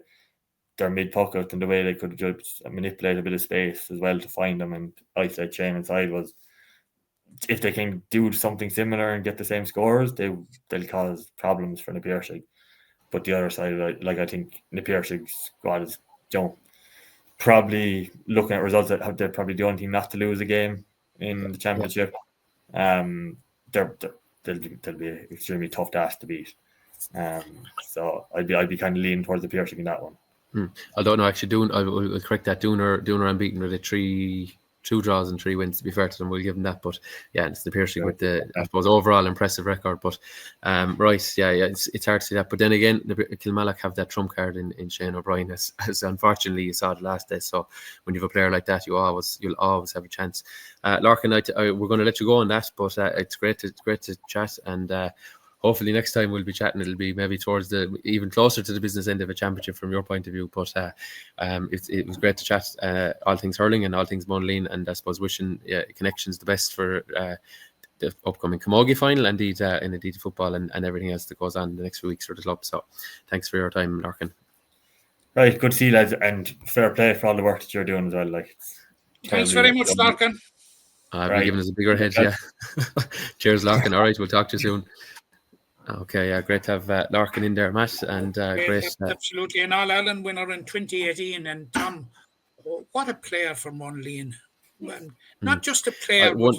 their mid pocket and the way they could just manipulate a bit of space as well to find them and isolate Shane inside was, if they can do something similar and get the same scores, they'll cause problems for Na Piarsaigh. But the other side, I think Na Piarsaigh squad is, probably looking at results, that they're probably the only team not to lose a game in the championship. They'll be an extremely tough task to beat. So I'd be kind of leaning towards the Piarsaigh in that one. Although no, actually, I'll correct that. Dooner unbeaten with two draws and 3 wins. To be fair to them, we'll give them that. But yeah, it's the Piarsaigh with the, I suppose, overall impressive record. But it's hard to see that. But then again, Kilmallock have that trump card in Shane O'Brien, as unfortunately you saw the last day. So when you have a player like that, you'll always have a chance. Lorcan, we're going to let you go on that, but it's great to chat, and hopefully next time we'll be chatting, it'll be maybe towards even closer to the business end of a championship from your point of view. But it was great to chat all things hurling and all things Monaleen, and I suppose wishing Connections the best for the upcoming Camogie final, and indeed football and everything else that goes on in the next few weeks for the club. So thanks for your time, Lorcan. Right, good to see you, lads, and fair play for all the work that you're doing as well. Thanks very much, Lorcan. Right. Giving us a bigger head, yeah. Cheers, Lorcan. All right, we'll talk to you soon. Okay, yeah, great to have Lorcan in there, Matt, and great. Absolutely, an All-Ireland winner in 2018, and Tom, what a player for Monaleen. Not just a player, what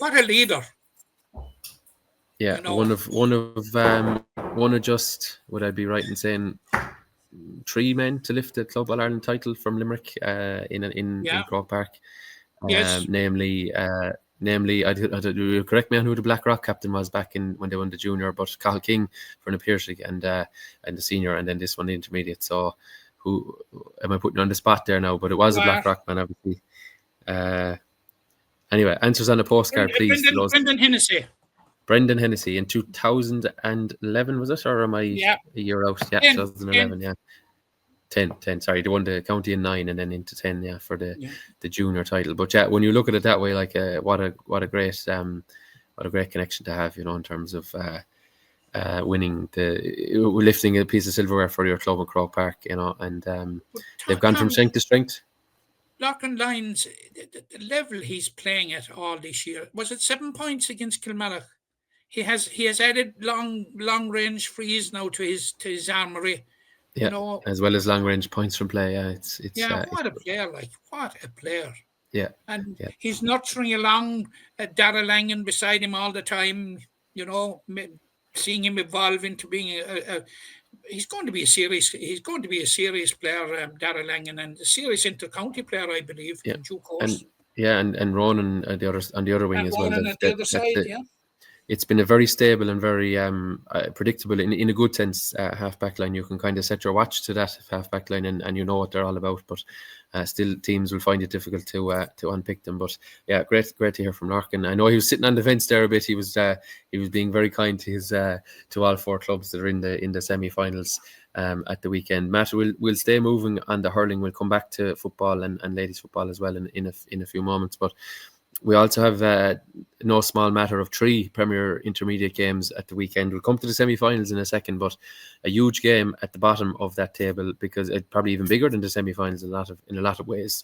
a leader. Yeah, one of just, would I be right in saying, 3 men to lift the Club All-Ireland title from Limerick in Croke Park. Yes. Namely, I correct me on who the Blackrock captain was back when they won the junior, but Cathal King for Na Piarsaigh and the senior, and then this one the intermediate. So who am I putting on the spot there now? But it was a Blackrock man, obviously. Anyway, answers on a postcard, please. Brendan Hennessy in 2011, was it, or am I a year out? Yeah, 2011. Yeah. 10, sorry, they won the county in 9 and then into 10, for the junior title. But yeah, when you look at it that way, like what a great connection to have, in terms of winning lifting a piece of silverware for your club in Croke Park, and they've gone from strength to strength. Lorcan Lyons, the level he's playing at all this year, was it 7 points against Kilmallock? He has added long range frees now to his armoury. Yeah, as well as long range points from play. Yeah, what a player! What a player! Yeah, and he's nurturing along Darragh Langan beside him all the time. Seeing him evolve into being he's going to be a serious player, Darragh Langan, and a serious inter-county player, I believe, in due course. And Ronan on the other wing as well. Ronan at the other side, It's been a very stable and very predictable, in a good sense, half-back line. You can kind of set your watch to that half-back line and you know what they're all about, but still teams will find it difficult to unpick them. But yeah, great to hear from Lorcan. I know he was sitting on the fence there a bit. He was being very kind to his to all 4 clubs that are in the semi-finals at the weekend. Matt, we'll stay moving on the hurling. We'll come back to football and ladies football as well in a few moments, but we also have no small matter of 3 Premier Intermediate games at the weekend. We'll come to the semi-finals in a second, but a huge game at the bottom of that table, because it's probably even bigger than the semi-finals in a lot of ways.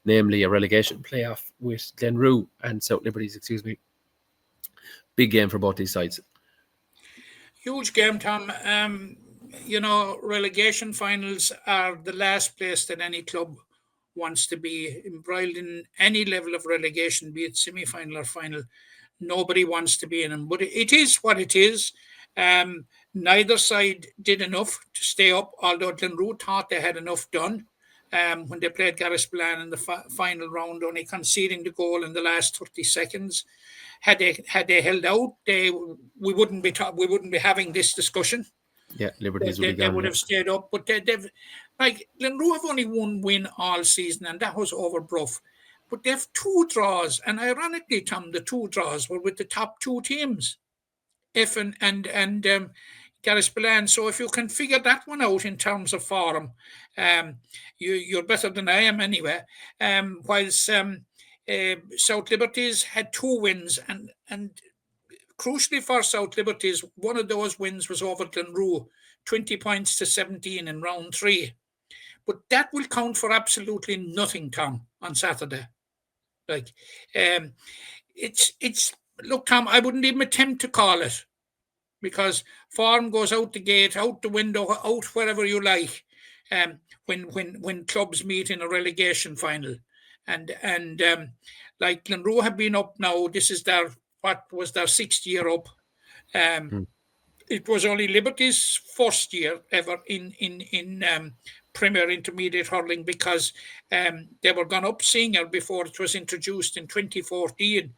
Namely, a relegation playoff with Glenroe and South Liberties. Big game for both these sides. Huge game, Tom. Relegation finals are the last place that any club wants to be embroiled in. Any level of relegation, be it semi-final or final. Nobody wants to be in them, but it is what it is. Neither side did enough to stay up, although Glenroe thought they had enough done when they played Garrisblan in the final round, only conceding the goal in the last 30 seconds. Had they held out, we wouldn't be having this discussion. Yeah, Liberties would be gone. They would have stayed up, but they've Glenroe have only one win all season, and that was over Bruff. But they've 2 draws, and ironically, Tom, the 2 draws were with the top 2 teams, F and Garrisblan. So if you can figure that one out in terms of form, you're better than I am anyway. Whilst South Liberties had 2 wins, and crucially for South Liberties, one of those wins was over Glenroe, 20 points to 17 in round 3. But that will count for absolutely nothing, Tom, on Saturday. Like, it's look, Tom, I wouldn't even attempt to call it, because form goes out the gate, out the window, out wherever you like, when clubs meet in a relegation final. And like Glenroe have been up now, this is their 6th year up. It was only Liberty's first year ever in Premier Intermediate Hurling, because they were gone up senior before it was introduced in 2014.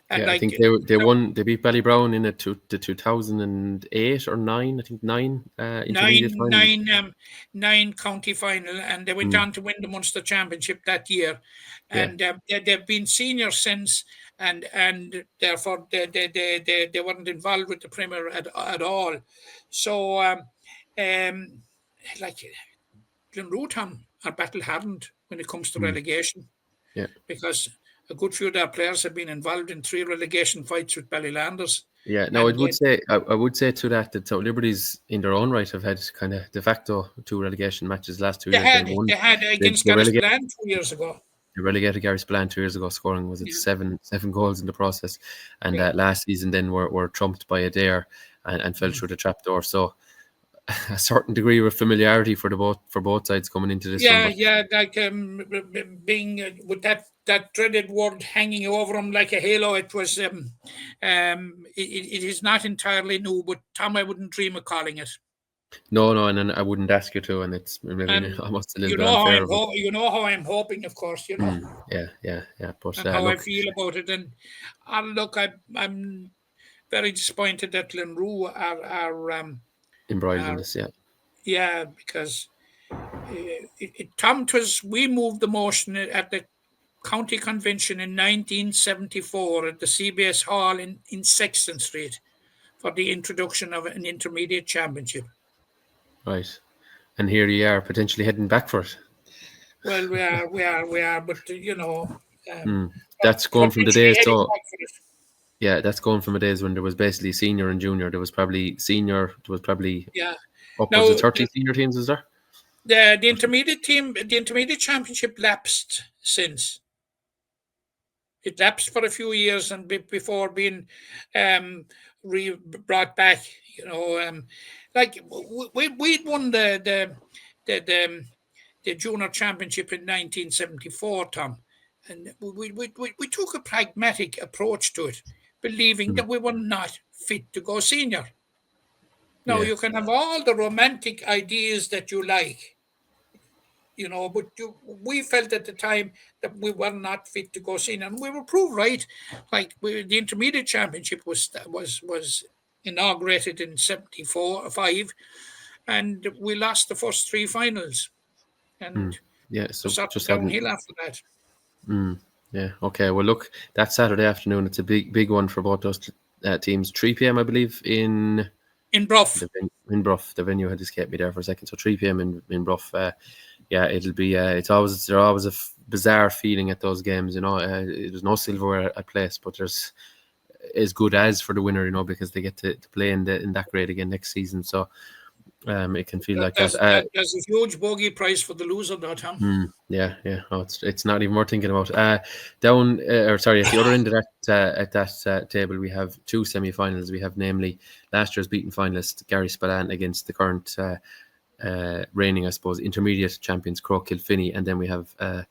And I think they won. They beat Ballybrown in the 2008 or 9. I think 9 intermediate final. 9 county final, and they went on to win the Munster Championship that year. And they've been senior since, and therefore they weren't involved with the Premier at all. So like Glenroe are battle hardened when it comes to relegation. Yeah, because a good few of their players have been involved in 3 relegation fights with Ballylanders. Yeah, no, I would say to that so Liberties in their own right have had kind of de facto 2 relegation matches last 2 years. They had against Garryspillane 2 years ago. They relegated Garryspillane 2 years ago, scoring 7 goals in the process, and last season then were trumped by Adair and fell through the trapdoor. So a certain degree of familiarity for both sides coming into this. Like being with that dreaded word hanging over them like a halo. It was it is not entirely new, but Tom, I wouldn't dream of calling it. No, and I wouldn't ask you to, and it's maybe almost a little bit unfair. You know how I'm hoping, of course. You know. Yeah. But and how I feel about it, and look, I'm very disappointed that Glenroe are embroiled in this. Yeah, because Tom, we moved the motion at the county convention in 1974 at the CBS Hall in Sexton Street for the introduction of an intermediate championship. Right, and here you are potentially heading back for it. Well, we are, but you know, that's going from the days. So yeah, that's going from the days when there was basically senior and junior. There was probably upwards of 30 senior teams. Is there? The intermediate team, the intermediate championship lapsed since. It lapsed for a few years and before being brought back. You know, like we'd won the junior championship in 1974, Tom, and we took a pragmatic approach to it, believing that we were not fit to go senior. Now, you can have all the romantic ideas that you like, you know, but we felt at the time that we were not fit to go senior, and we were proved right. Like the intermediate championship was inaugurated in 75, and we lost the first 3 finals, and so just downhill after that. Yeah. Okay. Well, look, that Saturday afternoon, it's a big one for both those teams. 3 p.m. I believe in Bruff. In Bruff, the venue had escaped me there for a second. So 3 p.m. in Bruff. It'll be. There's always a bizarre feeling at those games. You know, there's no silverware at place, but there's as good as for the winner. You know, because they get to play in that grade again next season. So it can feel like that. There's a huge bogey prize for the loser, though, Tom. Yeah. Oh, it's not even worth thinking about. At the other end of that table, we have 2 semi-finals. We have namely last year's beaten finalist Garryspillane against the current reigning, I suppose, intermediate champions Croke Kilfinny, and then we have a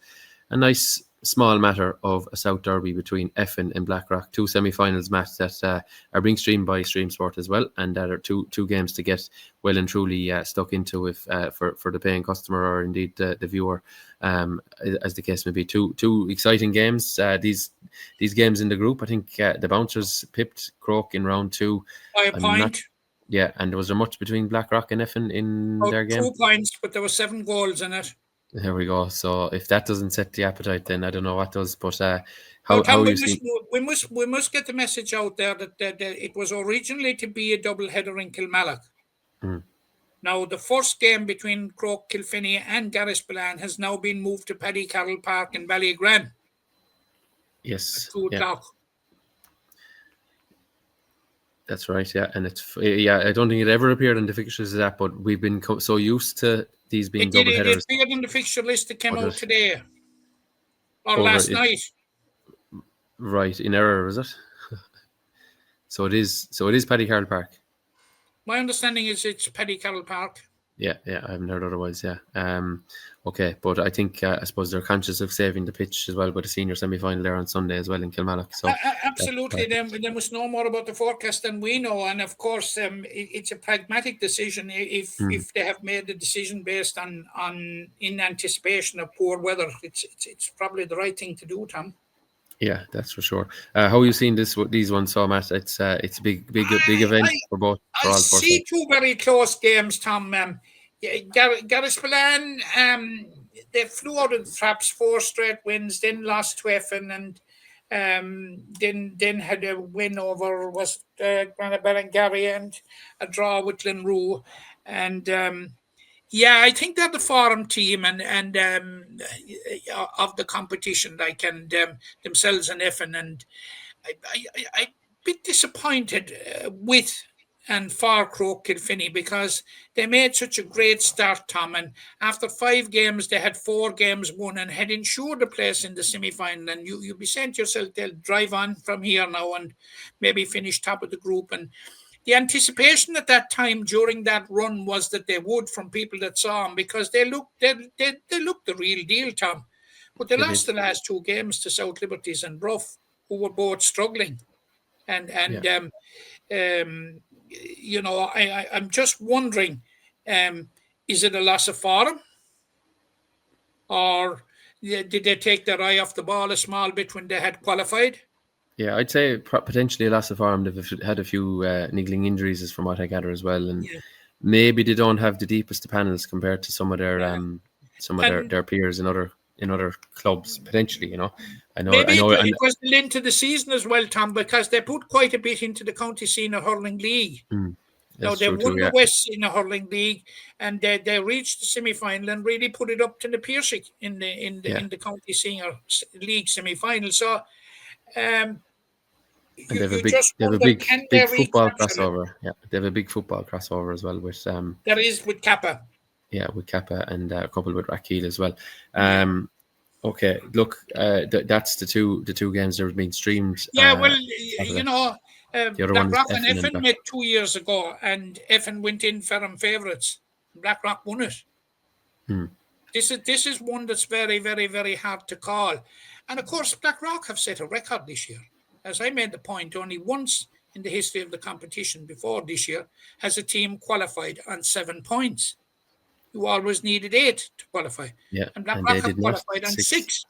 nice small matter of a South Derby between Effin and Blackrock, 2 semi-finals match that are being streamed by Stream Sport as well, and that are two games to get well and truly stuck into if for the paying customer or indeed the viewer, as the case may be. Two exciting games. These games in the group, I think the Bouncers pipped Croke in round 2 by a point. And was there much between Blackrock and Effin in their game? 2 points, but there were 7 goals in it. There we go. So if that doesn't set the appetite, then I don't know what does. But we must get the message out there that it was originally to be a double header in Kilmallock. Now the first game between Croke Kilfinny and Garryspillane has now been moved to Paddy Carroll Park in Ballygran. Yes, at 2 o'clock. That's right, yeah. And it's, I don't think it ever appeared in the fixtures of that, but we've been so used to these being double headers. It appeared in the fixture list that came out today or Over last night. Right, in error, is it? So it is Paddy Carroll Park. My understanding is it's Paddy Carroll Park. Yeah, I haven't heard otherwise, yeah. Okay, but I think, I suppose they're conscious of saving the pitch as well by the senior semi-final there on Sunday as well in Kilmallock. So absolutely, they must know more about the forecast than we know. And of course, it's a pragmatic decision if they have made the decision based on in anticipation of poor weather. It's probably the right thing to do, Tom. Yeah, that's for sure. How are you seeing these ones, so Matt? It's a big event for both. I see two very close games, Tom. Gareth Spillane, they flew out of the traps, 4 straight wins, then lost to Effin, and then had a win over Granada Ballingarry and a draw with Glenroe. And I think they're the forum team and of the competition, themselves and Effin. And I'm a bit disappointed with and for Croke Kilfinney because they made such a great start, Tom. And after 5 games, they had 4 games won and had ensured a place in the semi-final. And you'll be saying to yourself, they'll drive on from here now and maybe finish top of the group. And the anticipation at that time during that run was that they would, from people that saw them, because they looked the real deal, Tom. But they lost the last 2 games to South Liberties and Bruff, who were both struggling. I'm just wondering, is it a loss of form? Or did they take their eye off the ball a small bit when they had qualified? Yeah, I'd say potentially a loss of form. They've had a few niggling injuries, is from what I gather as well, and maybe they don't have the deepest of panels compared to some of their their peers in other clubs. Potentially, I know. It was the link to the season as well, Tom, because they put quite a bit into the county senior hurling league. Now they won the West Senior Hurling League, and they reached the semi-final and really put it up to the Piercy in the county senior league semi-final. So. And they have a big football crossover. Yeah, they have a big football crossover as well with there is with Kappa. Yeah, with Kappa and a couple with Rakil as well. Okay, look, that's the two games that have been streamed. Yeah, Blackrock and Effin met 2 years ago, and Effin went in firm favourites. Blackrock won it. This is one that's very, very, very hard to call. And of course, Blackrock have set a record this year. As I made the point, only once in the history of the competition before this year has a team qualified on 7 points. You always needed 8 to qualify. Yeah, and Blackrock have qualified on 6.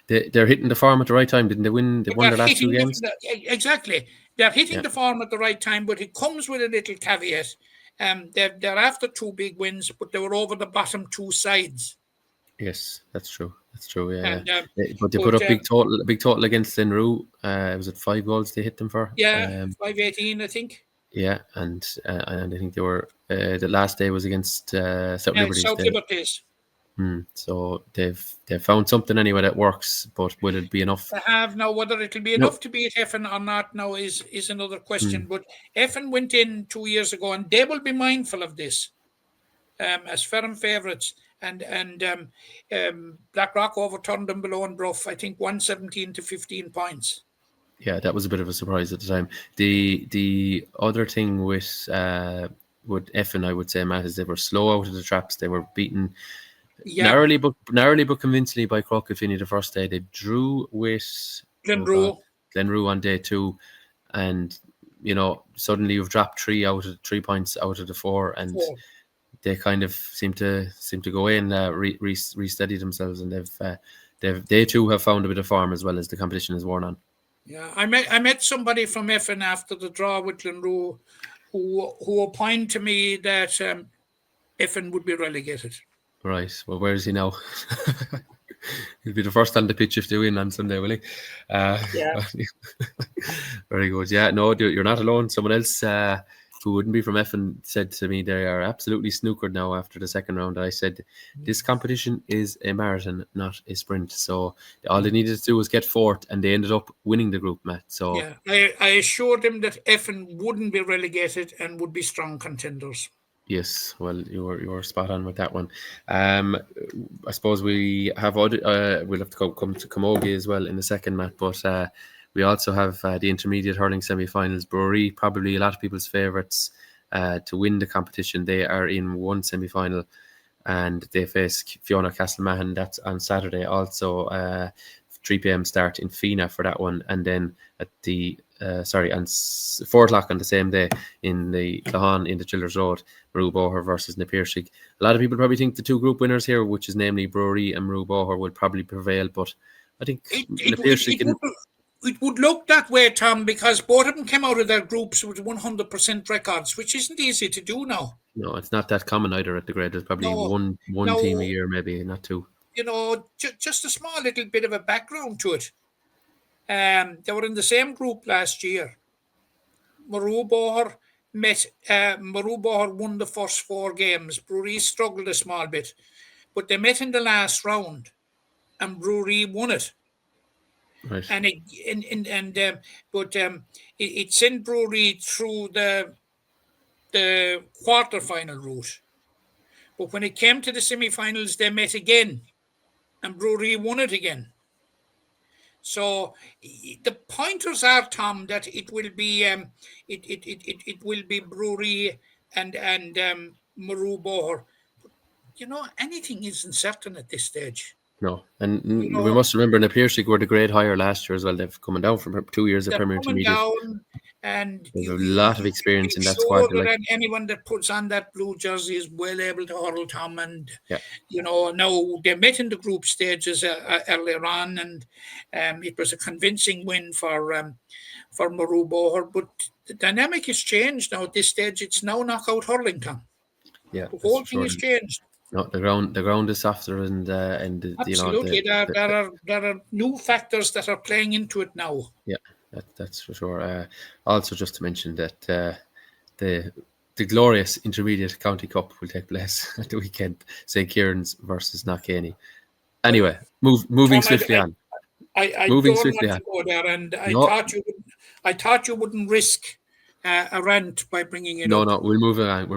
They're hitting the form at the right time, didn't they? Won the last 2 games. Exactly. They're hitting the form at the right time, but it comes with a little caveat. They're after 2 big wins, but they were over the bottom 2 sides. Yes, that's true. Yeah. But they put up big total against Glenroe. Was it 5 goals they hit them for? Yeah, 5-18, I think. Yeah, and I think they were the last day was against South Liberties. South Liberties. So they've found something anyway that works, but will it be enough? They have now. Whether it'll be enough to beat Effin or not now is another question. But Effin went in 2 years ago, and they will be mindful of this as firm favourites. And Blackrock overturned them below in Bruff, I think 117 to 15 points. Yeah, that was a bit of a surprise at the time. The other thing with Effin, I would say, Matt, is they were slow out of the traps. They were beaten narrowly but convincingly by Croke Kilfinney the first day. They drew with Glenroe on day 2, and suddenly you've dropped 3 points out of the 4, and they kind of seem to go in, resteady themselves, and they too have found a bit of form as well as the competition has worn on. Yeah, I met somebody from Effin after the draw with Glenroe who opined to me that Effin would be relegated. Right. Well, where is he now? He'll be the first on the pitch if they win on Sunday, will he? Yeah. Very good. Yeah, no, you're not alone. Someone else who wouldn't be from Effin, said to me they are absolutely snookered now after the second round. I said, this competition is a marathon, not a sprint. So all they needed to do was get fourth, and they ended up winning the group, Matt. So yeah, I assured them that Effin wouldn't be relegated and would be strong contenders. yes, well, you were spot on with that one. I suppose we have we'll have to come to Camogie as well in the second, Matt, but we also have the intermediate hurling semi-finals. Brewery, probably a lot of people's favourites to win the competition. They are in one semi-final, and they face Fiona Castlemahan. That's on Saturday. Also, 3 p.m. start in Fina for that one, and then at the on 4 o'clock on the same day in the Cahan in the Childers Road, Maru Boher versus Na Piarsaigh. A lot of people probably think the two group winners here, which is namely Brewery and Maru Boher, will probably prevail, but I think Na Piarsaigh it would look that way, Tom, because both of them came out of their groups with 100% records, which isn't easy to do now. No, it's not that common either at the grade. There's probably one team a year, maybe, not two. Just a small little bit of a background to it. They were in the same group last year. Maru Boher won the first 4 games. Brewery struggled a small bit, but they met in the last round, and Brewery won it. Right. And it sent Brewery through the quarter-final route. But when it came to the semi-finals, they met again, and Brewery won it again. So the pointers are, Tom, that it will be it will be Brewery and Maru Boher. But, anything isn't certain at this stage. No, and we must remember Na Piarsaigh were the grade higher last year as well. They've come down from 2 years of Premier Intermediate. Down, and there's a lot of experience in that squad. Anyone that puts on that blue jersey is well able to hurl, Tom. And now they met in the group stages earlier on, and it was a convincing win for Maru Boher. But the dynamic has changed now. At this stage, it's now knockout hurling, Tom. Yeah, the whole thing has changed. No, the ground is softer, and absolutely, there are new factors that are playing into it now. Yeah, that's for sure. Also, just to mention that the glorious Intermediate County Cup will take place at the weekend. St. Kieran's versus Knockcaney. Anyway, moving swiftly on. I don't want to go there, and I thought you wouldn't risk a rant by bringing it up. No, we're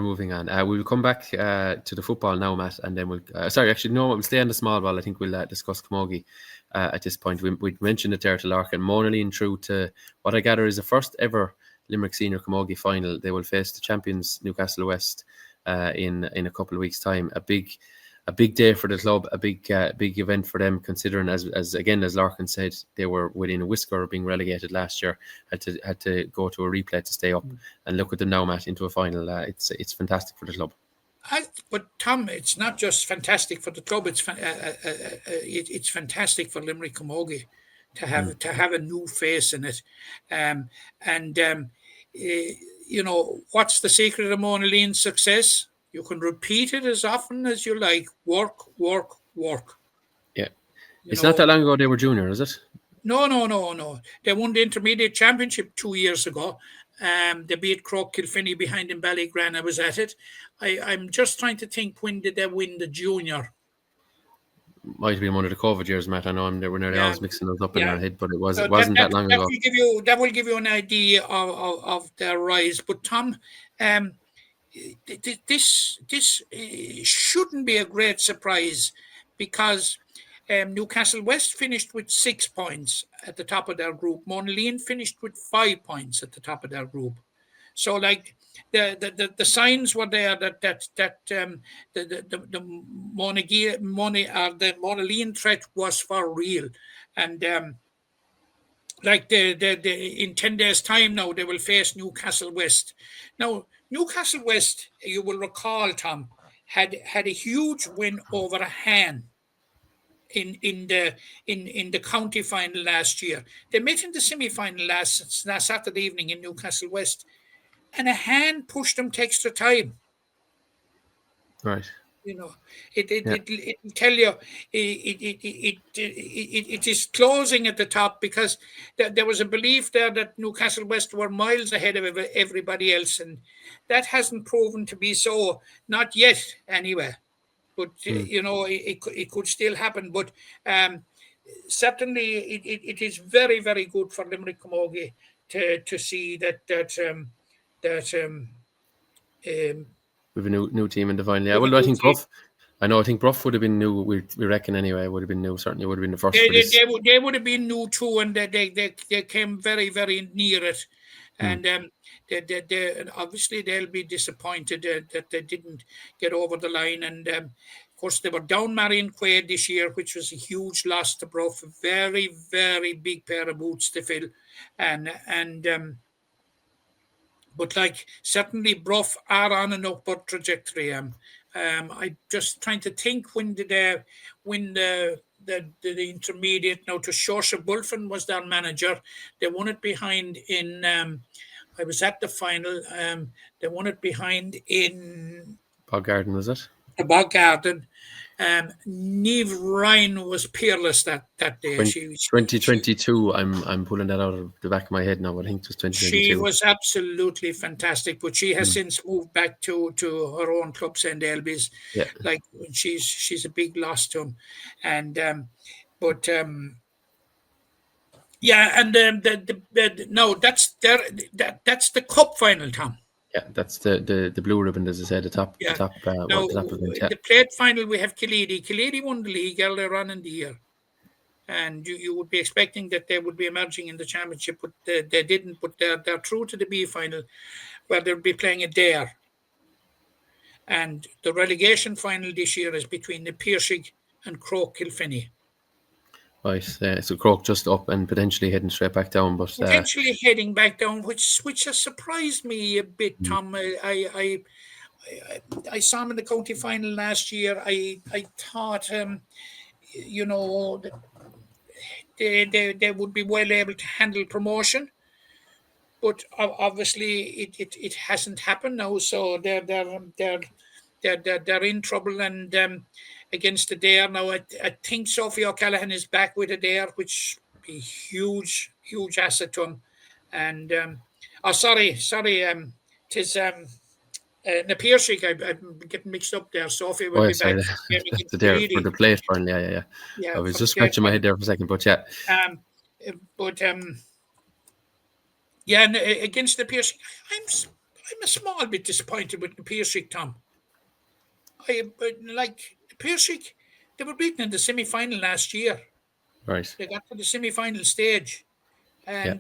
moving on. We'll come back to the football now, Matt, and then we'll we'll stay on the small ball. I think we'll discuss Camogie at this point. We mentioned it there to Lorcan. Monaleen, through to what I gather is the first ever Limerick Senior Camogie final. They will face the champions Newcastle West in a couple of weeks' time. A big day for the club, a big event for them, considering as Lorcan said, they were within a whisker of being relegated last year. Had to go to a replay to stay up, and look at them now, Matt, into a final. It's fantastic for the club. But Tom, it's not just fantastic for the club. It's fantastic for Limerick Camogie to have a new face in it, what's the secret of Monaleen's success? You can repeat it as often as you like. Work. Yeah. It's not that long ago they were junior, is it? No. They won the Intermediate Championship 2 years ago. They beat Croke Kilfinney behind in Ballygran. I was at it. I'm just trying to think, when did they win the junior? Might have been one of the COVID years, Matt. I know they were nearly always mixing those up in their head, but it wasn't that long ago. That will give you an idea of their rise. But Tom, this shouldn't be a great surprise, because Newcastle West finished with 6 points at the top of their group. Monaleen finished with 5 points at the top of their group. So, like, the signs were there that the Monaleen threat was for real, and in 10 days' time now they will face Newcastle West. Now, Newcastle West, you will recall, Tom, had a huge win over Han in the county final last year. They met in the semi-final last Saturday evening in Newcastle West, and Han pushed them to extra time. Right. It will tell you it is closing at the top, because there was a belief there that Newcastle West were miles ahead of everybody else, and that hasn't proven to be so, not yet anyway. But it could still happen. But certainly it is very, very good for Limerick Camogie to see that We've a new team in the final. Yeah, well, I think Bruff. I think Bruff would have been new. We reckon anyway. Would have been new. Certainly would have been the first. They would have been new too, and they came very, very near it. And they obviously they'll be disappointed that they didn't get over the line. And of course they were down Marion Quaid this year, which was a huge loss to Bruff. A very, very big pair of boots to fill, but certainly Bruff are on an upward trajectory. I'm just trying to think, when did they win the intermediate? Now, to Saoirse Bulfin was their manager. They won it behind in. I was at the final. They won it behind in Boggarden, was it? The Boggarden. Niamh Ryan was peerless that day. 2022. I'm pulling that out of the back of my head now. But I think it was 2022. She was absolutely fantastic, but she has since moved back to her own club, St. Elby's. Yeah, she's a big loss to him, and no, that's the cup final, Tom. Yeah, that's the blue ribbon, as I said, the top. Now, The plate final, we have Killeedy. Killeedy won the league earlier on in the year, and you would be expecting that they would be emerging in the championship, but they didn't. But they're through to the B final, where they'll be playing a Dare. And the relegation final this year is between the Piercig and Croke Kilfinney. Right, so Croke just up and potentially heading straight back down, but potentially heading back down, which has surprised me a bit, Tom. I saw him in the county final last year. I thought, they would be well able to handle promotion, but obviously it hasn't happened now. So they're in trouble, and against the Dare now. I think Sophie O'Callaghan is back with a Dare, which be huge asset to him. And tis Na Piercig. I'm getting mixed up there. Sophie will be back. The Dare for the plate final. Yeah. I was just scratching my head there for a second, but yeah. Against the Piercig, I'm a small bit disappointed with the Piercig, Tom. Piercig, they were beaten in the semi-final last year. Right. They got to the semi-final stage, and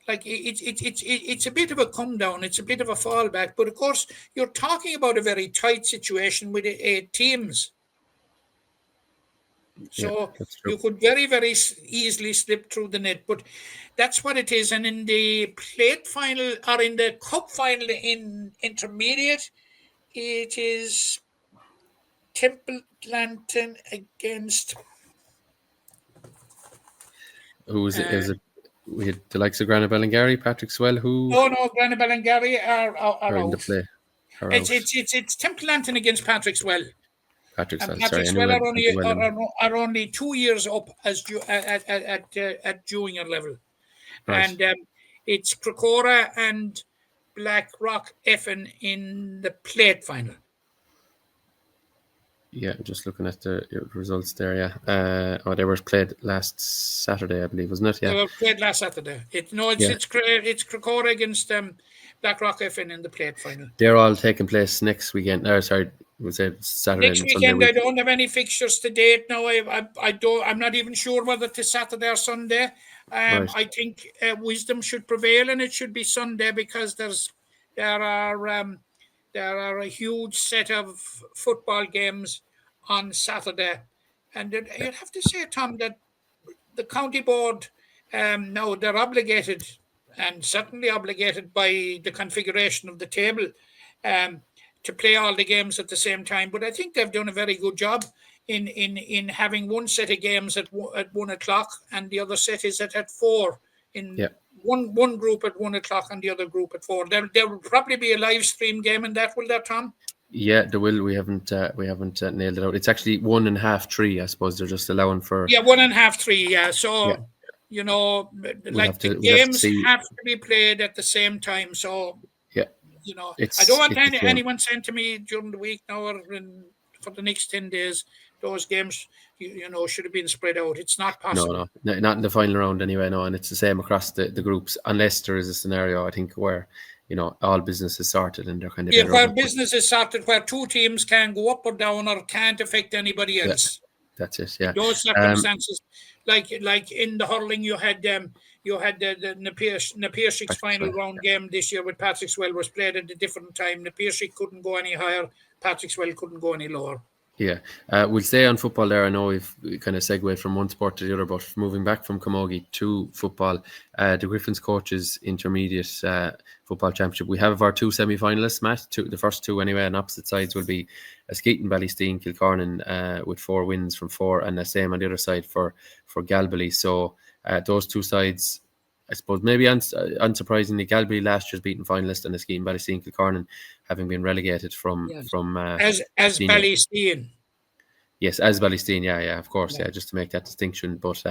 it's a bit of a come down. It's a bit of a fallback. But of course, you're talking about a very tight situation with 8 teams. So you could very, very easily slip through the net. But that's what it is. And in the plate final, or in the cup final in intermediate, it is Temple Lantern against. Who is it? Is it? We had the likes of Grana Ballingarry, Patrick Swell. Who? Oh no, Grana Ballingarry are in out. The play. It's Temple Lantern against Patrick Swell. Patrick Swell. Patrick Swell are only 2 years up as at junior level, right. And it's Crocora and Blackrock Effin in the plate final. Yeah, just looking at the results there. Yeah, they were played last Saturday, I believe, wasn't it? Yeah, they were played last Saturday. It's Crocora against Blackrock Effin in the plate final. They're all taking place next weekend. We'll say Saturday. Next weekend, I don't have any fixtures to date. No, I don't. I'm not even sure whether it's Saturday or Sunday. Right. I think wisdom should prevail, and it should be Sunday, because there are a huge set of football games on Saturday. And you'd have to say, Tom, that the county board, now they're obligated, and certainly obligated by the configuration of the table, to play all the games at the same time. But I think they've done a very good job in having one set of games at 1 o'clock, and the other set is at 4. One group at 1 o'clock and the other group at 4. There will probably be a live stream game in that, will there, Tom? Yeah, there will. We haven't nailed it out. It's actually 1.5, 3. I suppose they're just allowing for. Yeah, 1.5, 3. Yeah, so Yeah. you know, We'll have the to games see. have to be played at the same time. So Yeah, I don't want it's the same. anyone saying to me during the week now or for the next 10 days, those games, should have been spread out. It's not possible. No, not in the final round anyway. No, and it's the same across the groups, unless there is a scenario, I think, where all business is sorted and they're kind of where business is sorted, where two teams can go up or down or can't affect anybody else. That's it. Yeah, those circumstances, like in the hurling, you had the Napier final round game this year with Patrickswell was played at a different time. Napier couldn't go any higher. Patrickswell couldn't go any lower. Yeah, we'll stay on football there. I know we've kind of segued from one sport to the other, but moving back from Camogie to football, the Griffins Coaches Intermediate Football Championship. We have our 2 semi-finalists, Matt. The first 2 anyway, on opposite sides will be Skeeton, Ballysteen, Kilcornan with 4 wins from 4, and the same on the other side for Galbally. So those 2 sides, I suppose, maybe unsurprisingly, Galbally last year's beaten finalist and Skeeton, Ballysteen, Kilcornan having been relegated from as Ballysteen. Yes, as Ballysteen, yeah, of course, just to make that distinction. But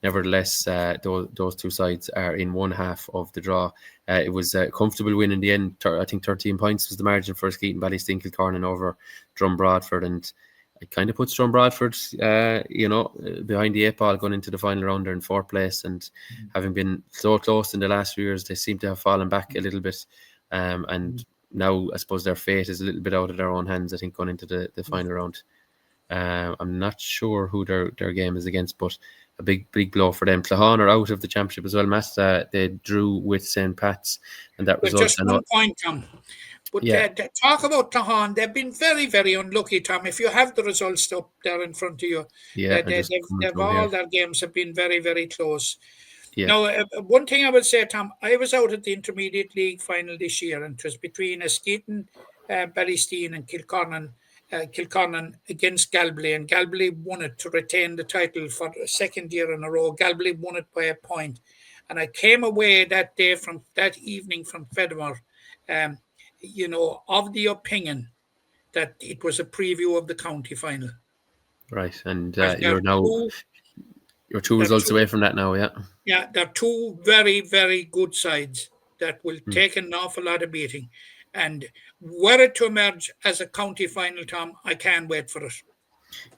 nevertheless, those 2 sides are in one half of the draw. It was a comfortable win in the end. I think 13 points was the margin for Skeeton, Ballysteen, Kilcornan over Drum Broadford, and it kind of puts Drum Broadford, behind the 8 ball going into the final round. They're in 4th place, and having been so close in the last few years, they seem to have fallen back a little bit. And now I suppose their fate is a little bit out of their own hands, I think, going into the final round. I'm not sure who their game is against, but a big blow for them. Clahan are out of the championship as well, Matt. They drew with St. Pat's, and that was just 1 point, Tom. But talk about Clahan. They've been very, very unlucky, Tom. If you have the results up there in front of you, all their games have been very, very close. Yeah. Now, one thing I would say, Tom, I was out at the Intermediate League final this year, and it was between Skeeton, Ballysteen, and Kilcornan against Galbally, and Galbally won it to retain the title for the 2nd year in a row. Galbally won it by 1 point, and I came away that evening from Fedmore, of the opinion that it was a preview of the county final. Right, and you're 2 results away from that now, yeah. Yeah, they're 2 very, very good sides that will take an awful lot of beating. And were it to emerge as a county final, Tom, I can't wait for it.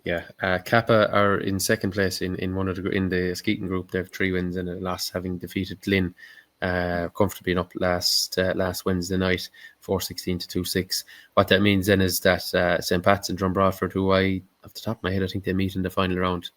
Yeah, Kappa are in 2nd place in the Skeeton group. They have 3 wins and a loss, having defeated Glyn comfortably up last Wednesday night, 4-16 to 2-6. What that means then is that St. Pat's and Drum Broadford, who off the top of my head, I think they meet in the final round.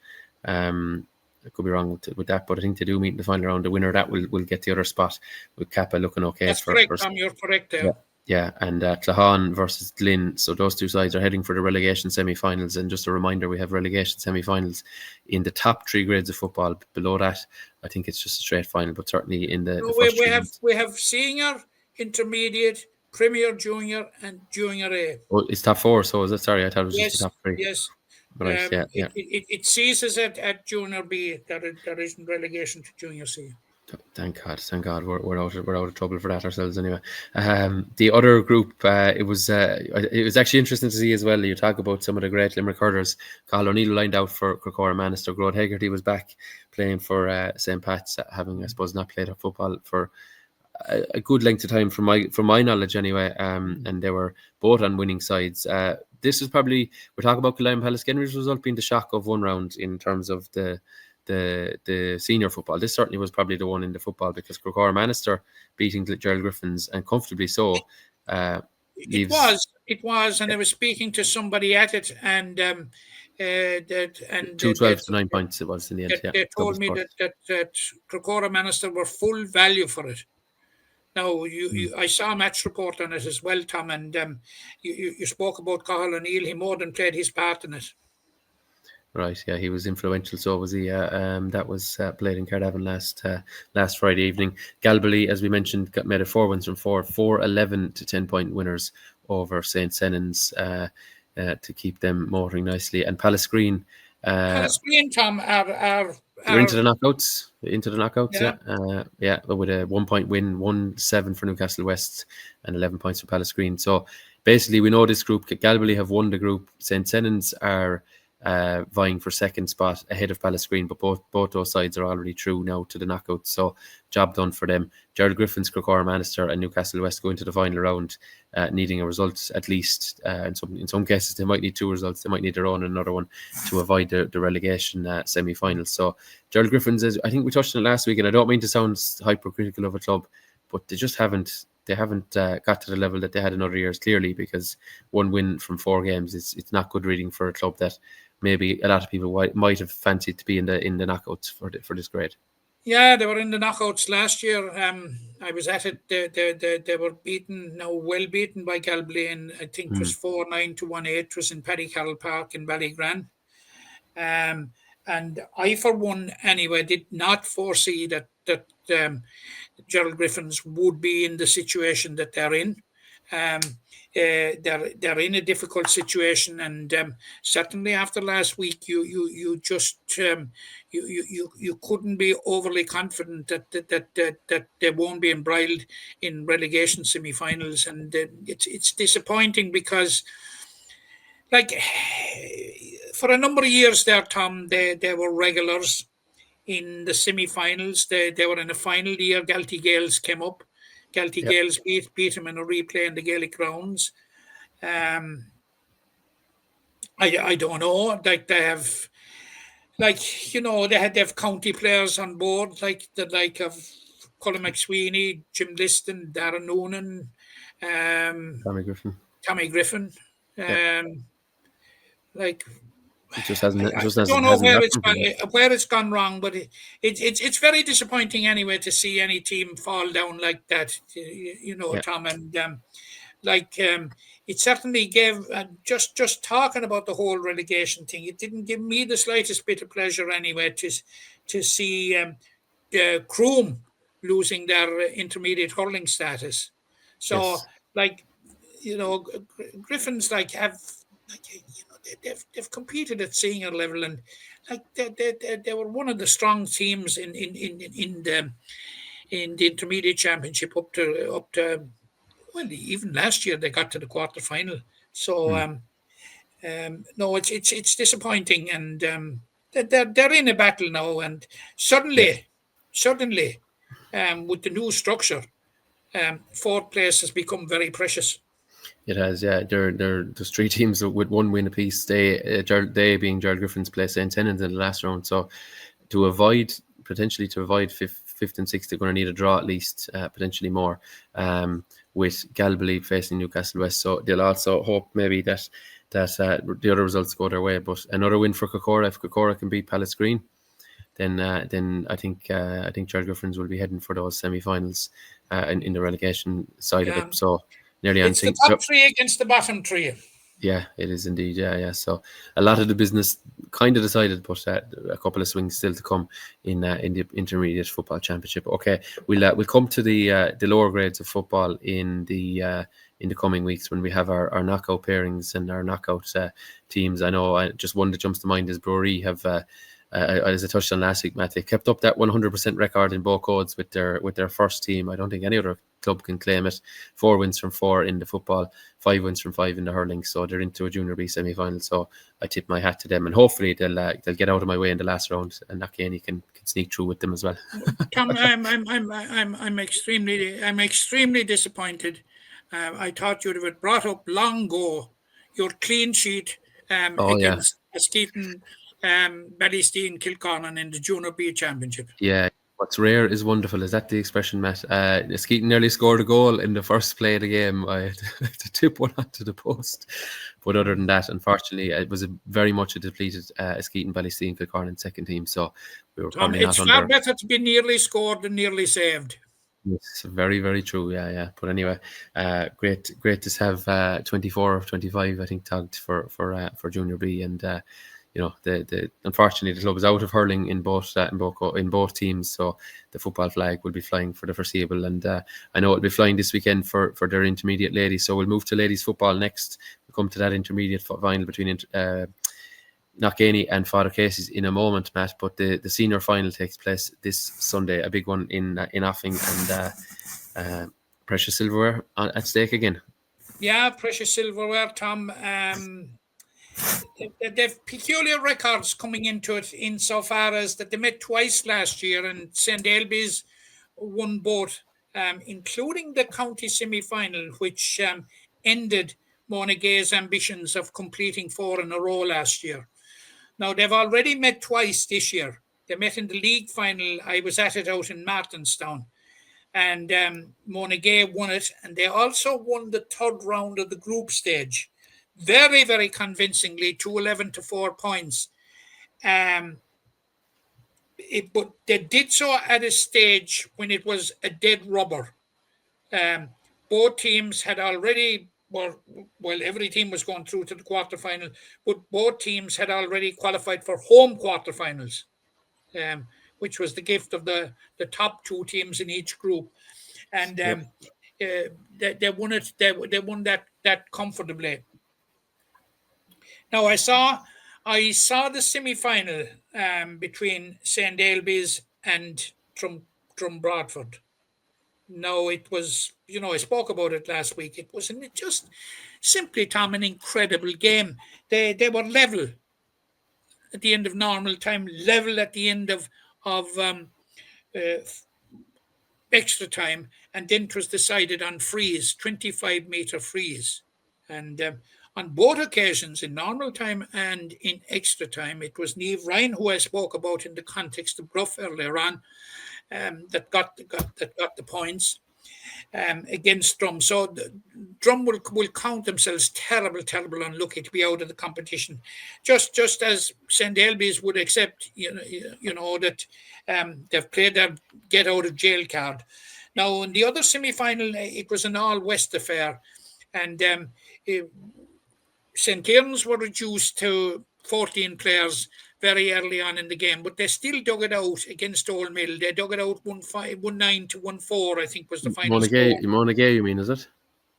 I could be wrong with that, but I think they do meet in the final round. The winner of that will get the other spot, with Kappa looking okay. That's correct, Tom. You're correct there. Yeah, and Clahan versus Glyn. So those 2 sides are heading for the relegation semi-finals. And just a reminder, we have relegation semi-finals in the top 3 grades of football. Below that, I think it's just a straight final, but certainly in the first we have senior, intermediate, premier, junior, and junior A. Oh, it's top 4. So is it? Sorry, I thought it was just the top 3. Yes. Right, It ceases at junior B. There isn't relegation to junior C. Thank God, we're out of trouble for that ourselves anyway. The other group, it was actually interesting to see as well. You talk about some of the great Limerick hurlers. Cathal O'Neill lined out for Crocora Manister. Grode Hegarty was back playing for St. Pat's, having, I suppose, not played football for a good length of time, from my knowledge anyway. And they were both on winning sides. This is probably, we're talking about Killeen Pallaskenry's result being the shock of one round in terms of the senior football. This certainly was probably the one in the football, because Crocora Manister beating Gerald Griffins, and comfortably so. It was, and I was speaking to somebody at it, and 2-12 to 9 points it was in the end. They told me that Crocora Manister were full value for it. Now, I saw a match report on it as well, Tom, and you spoke about Cathal O'Neill. He more than played his part in it. Right, yeah, he was influential. So was he. That was played in Cardiff last Friday evening. Galbally, as we mentioned, made it 4 wins from 4 11 to 10 point winners over St. Senans to keep them motoring nicely. And Pallasgreen, Tom, are into the knockouts. Yeah, with a 1 point win, 1-7 for Newcastle West, and 11 points for Pallasgreen. So basically, we know this group. Galway have won the group. St. Senans are vying for second spot ahead of Pallasgreen, but both those sides are already through now to the knockouts. So job done for them. Gerald Griffins, Crocora, Manister, and Newcastle West go into the final round, needing a result at least. In some cases, they might need 2 results. They might need their own and another one to avoid the relegation semi-finals. So Gerald Griffins, I think we touched on it last week, and I don't mean to sound hypercritical of a club, but they just haven't. They haven't got to the level that they had in other years, clearly, because 1 win from 4 games it's not good reading for a club that maybe a lot of people might have fancied to be in the knockouts for this grade. Yeah, they were in the knockouts last year. I was at it. They were well beaten by Galway, and I think it was 4-9 to 1-8. It was in Paddy Carroll Park in Ballygran. And I, for one, anyway, did not foresee that Gerald Griffins would be in the situation that they're in. They're in a difficult situation, and certainly after last week, you just you couldn't be overly confident that they won't be embroiled in relegation semi-finals, and it's disappointing because, like, for a number of years there, Tom, they were regulars in the semi-finals. They were in a final year. Galtee Gales came up. Galtee Gales beat him in a replay in the Gaelic grounds. I don't know. Like, they have, like, you know, they have county players on board, like the like of Colin McSweeney, Jim Liston, Darren Noonan, Tommy Griffin. Like, it just hasn't. I don't know where it's gone wrong, but it's very disappointing anyway to see any team fall down like that. You know, Tom, and it certainly gave just talking about the whole relegation thing. It didn't give me the slightest bit of pleasure anyway to see Croom losing their intermediate hurling status. So, like, you know, Griffins they've competed at senior level, and like they were one of the strong teams in the intermediate championship up to well, even last year they got to the quarter final. So no, it's disappointing, and they're in a battle now, and suddenly with the new structure, 4th place has become very precious. It has, yeah. There's 3 teams with 1 win apiece. They being Gerald Griffin's play St. Senans in the last round. So to avoid 5th and 6th, they're going to need a draw at least, potentially more, with Galway facing Newcastle West. So they'll also hope maybe that the other results go their way. But another win for Crocora. If Crocora can beat Pallasgreen, then I think Gerald Griffins will be heading for those semi-finals in the relegation side of it. So nearly it's the top 3 against the bottom 3. Yeah, it is indeed. Yeah. So a lot of the business kind of decided, but a couple of swings still to come in the intermediate football championship. Okay, we'll come to the lower grades of football in the coming weeks when we have our knockout pairings and our knockout teams. I know just one that jumps to mind is Brewery have. As I touched on last week, Matt, they kept up that 100% record in both codes with their first team. I don't think any other club can claim it. 4 wins from 4 in the football, 5 wins from 5 in the hurling. So they're into a Junior B semi-final. So I tip my hat to them, and hopefully they'll get out of my way in the last round, and Knockany can sneak through with them as well. Tom, I'm extremely disappointed. I thought you'd have brought up long ago your clean sheet against Skeeton. Ballysteen, Kilcornan in the Junior B Championship. Yeah, what's rare is wonderful. Is that the expression, Matt? Skeeton nearly scored a goal in the first play of the game. I had to tip one onto the post. But other than that, unfortunately, it was very much a depleted Skeeton, Ballysteen, Kilcornan second team. So we were probably not under. It's far better to be nearly scored than nearly saved. Yes, very, very true. Yeah. But anyway, great to have 24 of 25, I think, tagged for Junior B, and you know, unfortunately the club is out of hurling in both teams, so the football flag will be flying for the foreseeable, and I know it'll be flying this weekend for their intermediate ladies. So we'll move to ladies football next. We'll come to that intermediate final between Knockany and Father Casey's in a moment, Matt. But the senior final takes place this Sunday, a big one in Offing, and precious silverware at stake again. Yeah, precious silverware, Tom. They've peculiar records coming into it insofar as that they met twice last year, and St. Ailbe's won both, including the county semi-final, which ended Monaghan's ambitions of completing 4 in a row last year. Now, they've already met twice this year. They met in the league final. I was at it out in Martinstown, and Monaghan won it, and they also won the third round of the group stage very, very convincingly, 211 to 4 points. But they did so at a stage when it was a dead rubber. Both teams had already, well, every team was going through to the quarterfinal, but both teams had already qualified for home quarterfinals, which was the gift of the top 2 teams in each group. And they won it. They won that comfortably. Now I saw the semi-final between St. Ailbe's and Drum Broadford. No, it was, I spoke about it last week. It was just simply, Tom, an incredible game. They were level at the end of normal time, level at the end of extra time, and then it was decided on freeze, 25-meter freeze. And on both occasions, in normal time and in extra time, it was Niamh Ryan, who I spoke about in the context of Bruff earlier on, that got the points against Drum. So Drum will count themselves terrible unlucky to be out of the competition, just as St. Ailbe's would accept, that they've played their get out of jail card. Now in the other semi-final, it was an all-West affair, and St. Kieran's were reduced to 14 players very early on in the game, but they still dug it out against Old Mill. They dug it out 1-9 to 1-4, I think was the final score. Monaghan, you mean, is it?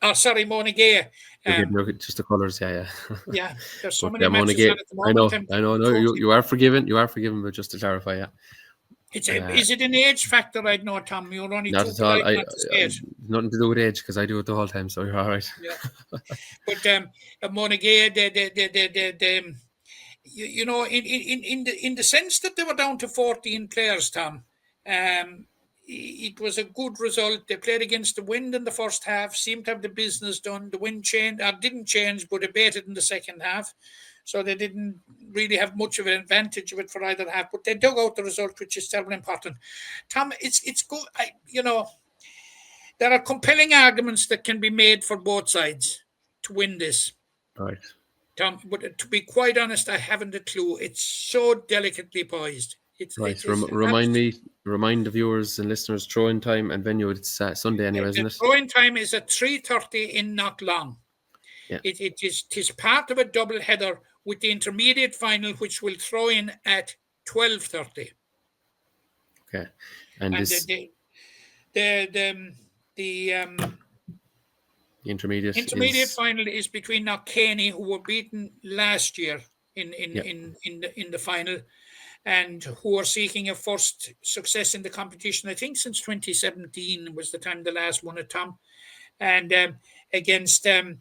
Oh, sorry, Monaghan. Just the colours, yeah. Yeah, there's so But, many matches on at the moment. I know. No, you are forgiven. You are forgiven, but just to clarify, yeah. Is it an age factor? I'd know, Tom. You're only not too at all. polite not to say it. Nothing to do with age, because I do it the whole time, so you're all right. Yeah. But Monaghan, they in the sense that they were down to 14 players, Tom, it was a good result. They played against the wind in the first half, seemed to have the business done. The wind didn't change, but abated in the second half. So they didn't really have much of an advantage of it for either half, but they dug out the result, which is terribly important. Tom, it's good. There are compelling arguments that can be made for both sides to win this. Right. Tom, but to be quite honest, I haven't a clue. It's so delicately poised. Remind the viewers and listeners, throw-in time and venue. It's Sunday anyway, isn't it? Throw-in time is at 3:30 in Knocklong. Yeah. It is part of a double header with the intermediate final, which will throw in at 12:30. Okay, and this the intermediate final is between Knockcaney, who were beaten last year in the final, and who are seeking a first success in the competition. I think since 2017 was the time the last won it, Tom, and against a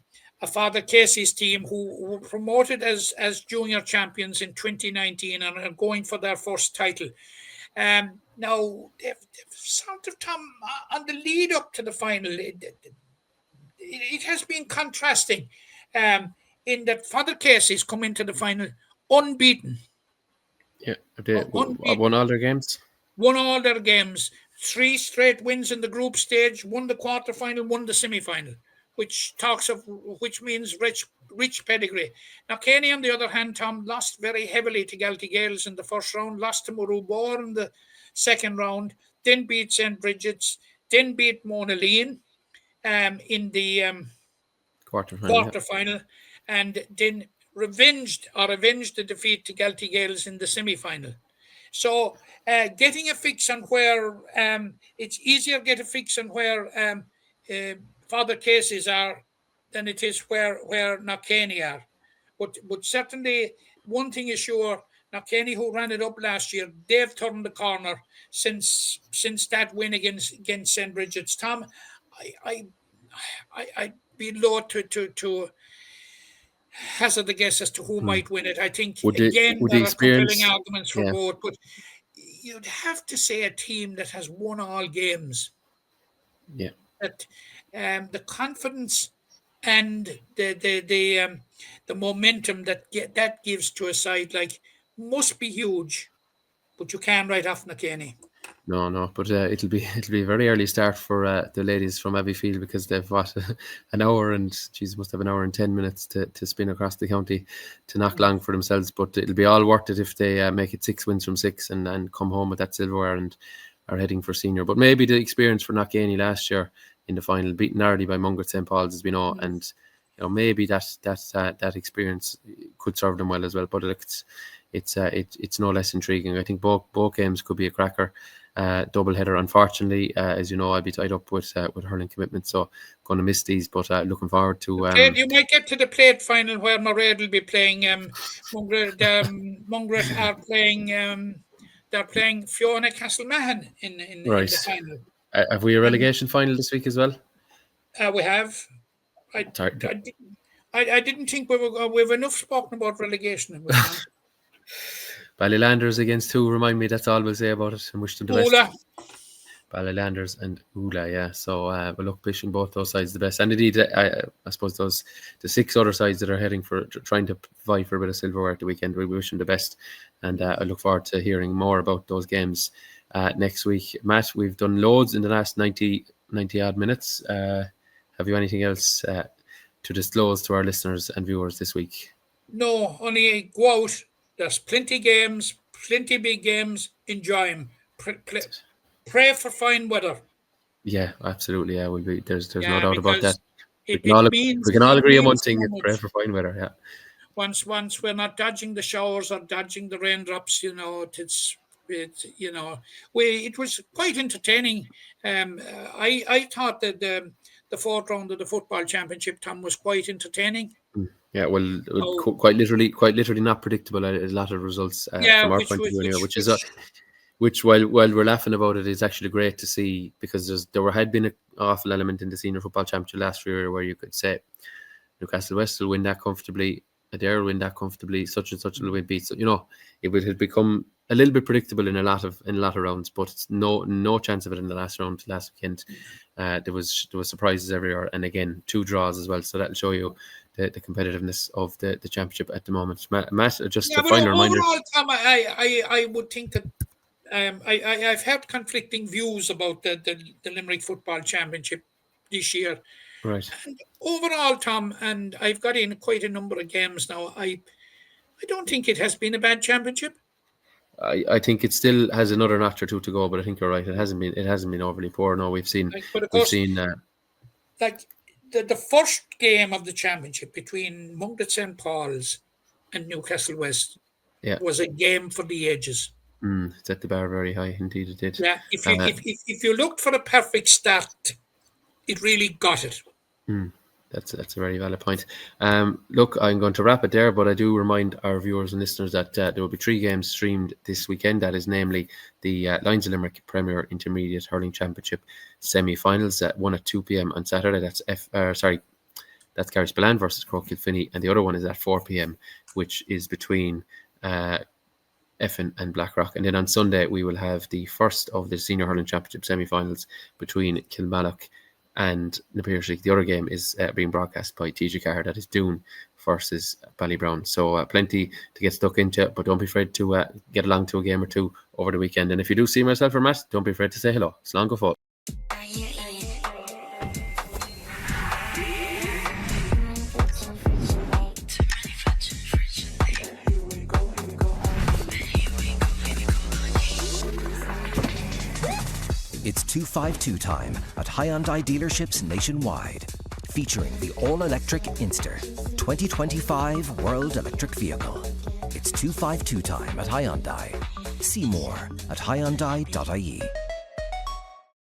Father Casey's team who were promoted as junior champions in 2019 and are going for their first title. Now they've sort of, Tom, on the lead up to the final. It has been contrasting in that Father Casey's come into the final unbeaten. Yeah, they won all their games. Won all their games. 3 straight wins in the group stage, won the quarterfinal, won the semi-final, which means rich pedigree. Now, Kenny, on the other hand, Tom, lost very heavily to Galtee Gales in the first round, lost to Murubor in the second round, then beat St. Bridget's, then beat Monaleen in the quarterfinal, and then avenged the defeat to Galtee Gales in the semi-final. So getting a fix on where it's easier to get a fix on where Father Casey's are than it is where Knockcaney are. But certainly one thing is sure, Knockcaney, who ran it up last year, they've turned the corner since that win against St. Bridget's. Tom, I'd be loath to hazard a guess as to who might win it. I think Would there the are experience, compelling arguments for yeah, both, but you'd have to say a team that has won all games. yeah. That the confidence and the momentum that gives to a side like must be huge, but you can't write off Nakani. No, but it'll be a very early start for the ladies from Abbeyfield, because they've what an hour and must have an hour and 10 minutes to spin across the county to knock long for themselves. But it'll be all worth it if they make it 6 wins from 6 and come home with that silverware and are heading for senior. But maybe the experience for Knockany last year in the final, beaten Nardy by Mungret St. Paul's, as we know, and maybe that experience could serve them well as well. But it's no less intriguing. I think both games could be a cracker. Double header, unfortunately, as you know, I'll be tied up with hurling commitments, so going to miss these. But looking forward to. You might get to the plate final where Moraid will be playing. Mungret are playing. They're playing Fiona Castlemahon in the final. Have we a relegation final this week as well? We have. I didn't think we've enough spoken about relegation. Ballylanders against who? Remind me. That's all we'll say about it, and wish them the best. Ballylanders and Ula, yeah. So we'll look wishing both those sides the best, and indeed, I suppose the 6 other sides that are heading for trying to vie for a bit of silverware at the weekend, we wish them the best, and I look forward to hearing more about those games next week. Matt, we've done loads in the last 90 odd minutes. Have you anything else to disclose to our listeners and viewers this week? No, only go out. There's plenty games, plenty big games. Enjoy them. Pray for fine weather. Yeah, absolutely. Yeah, there's no doubt about that. We can It all agree on one means thing: so much. pray for fine weather. Yeah. Once we're not dodging the showers or dodging the raindrops, it was quite entertaining. I thought that the fourth round of the football championship, Tom, was quite entertaining. Yeah, well, quite literally not predictable. A lot of results from our point of view, anyway, which while we're laughing about it, is actually great to see, because there had been an awful element in the senior football championship last year where you could say Newcastle West will win that comfortably, Adair will win that comfortably, such and such will win beat. So it would have become a little bit predictable in a lot of rounds, but it's no chance of it in the last round last weekend. There was surprises everywhere, and again 2 draws as well. So that'll show you the competitiveness of the championship at the moment. Matt, just a final reminder. Overall, Tom, I would think that I've had conflicting views about the Limerick Football Championship this year. Right. And overall, Tom, and I've got in quite a number of games now, I don't think it has been a bad championship. I think it still has another notch or two to go, but I think you're right. It hasn't been overly poor. No, we've seen the first game of the championship between Mungret St. Paul's and Newcastle West was a game for the ages. Set the bar very high, indeed it did. Yeah, if you looked for a perfect start, it really got it. That's a very valid point. Look, I'm going to wrap it there, but I do remind our viewers and listeners that there will be 3 games streamed this weekend. That is namely the Lions of Limerick Premier Intermediate Hurling Championship semi-finals, 1 at 2 p.m. on Saturday. That's Carrickspillane versus Croke Kilfinney, and the other one is at 4 p.m, which is between Effin and Blackrock. And then on Sunday we will have the first of the Senior Hurling Championship semi-finals between Kilmallock and Na Piarsaigh. The other game is being broadcast by TG Carr. That is Doon versus Ballybrown. So plenty to get stuck into, but don't be afraid to get along to a game or 2 over the weekend. And if you do see myself or Matt, don't be afraid to say hello. Slán go fóill. It's 252 time at Hyundai dealerships nationwide, featuring the all-electric Inster 2025 World Electric Vehicle. It's 252 time at Hyundai. See more at Hyundai.ie.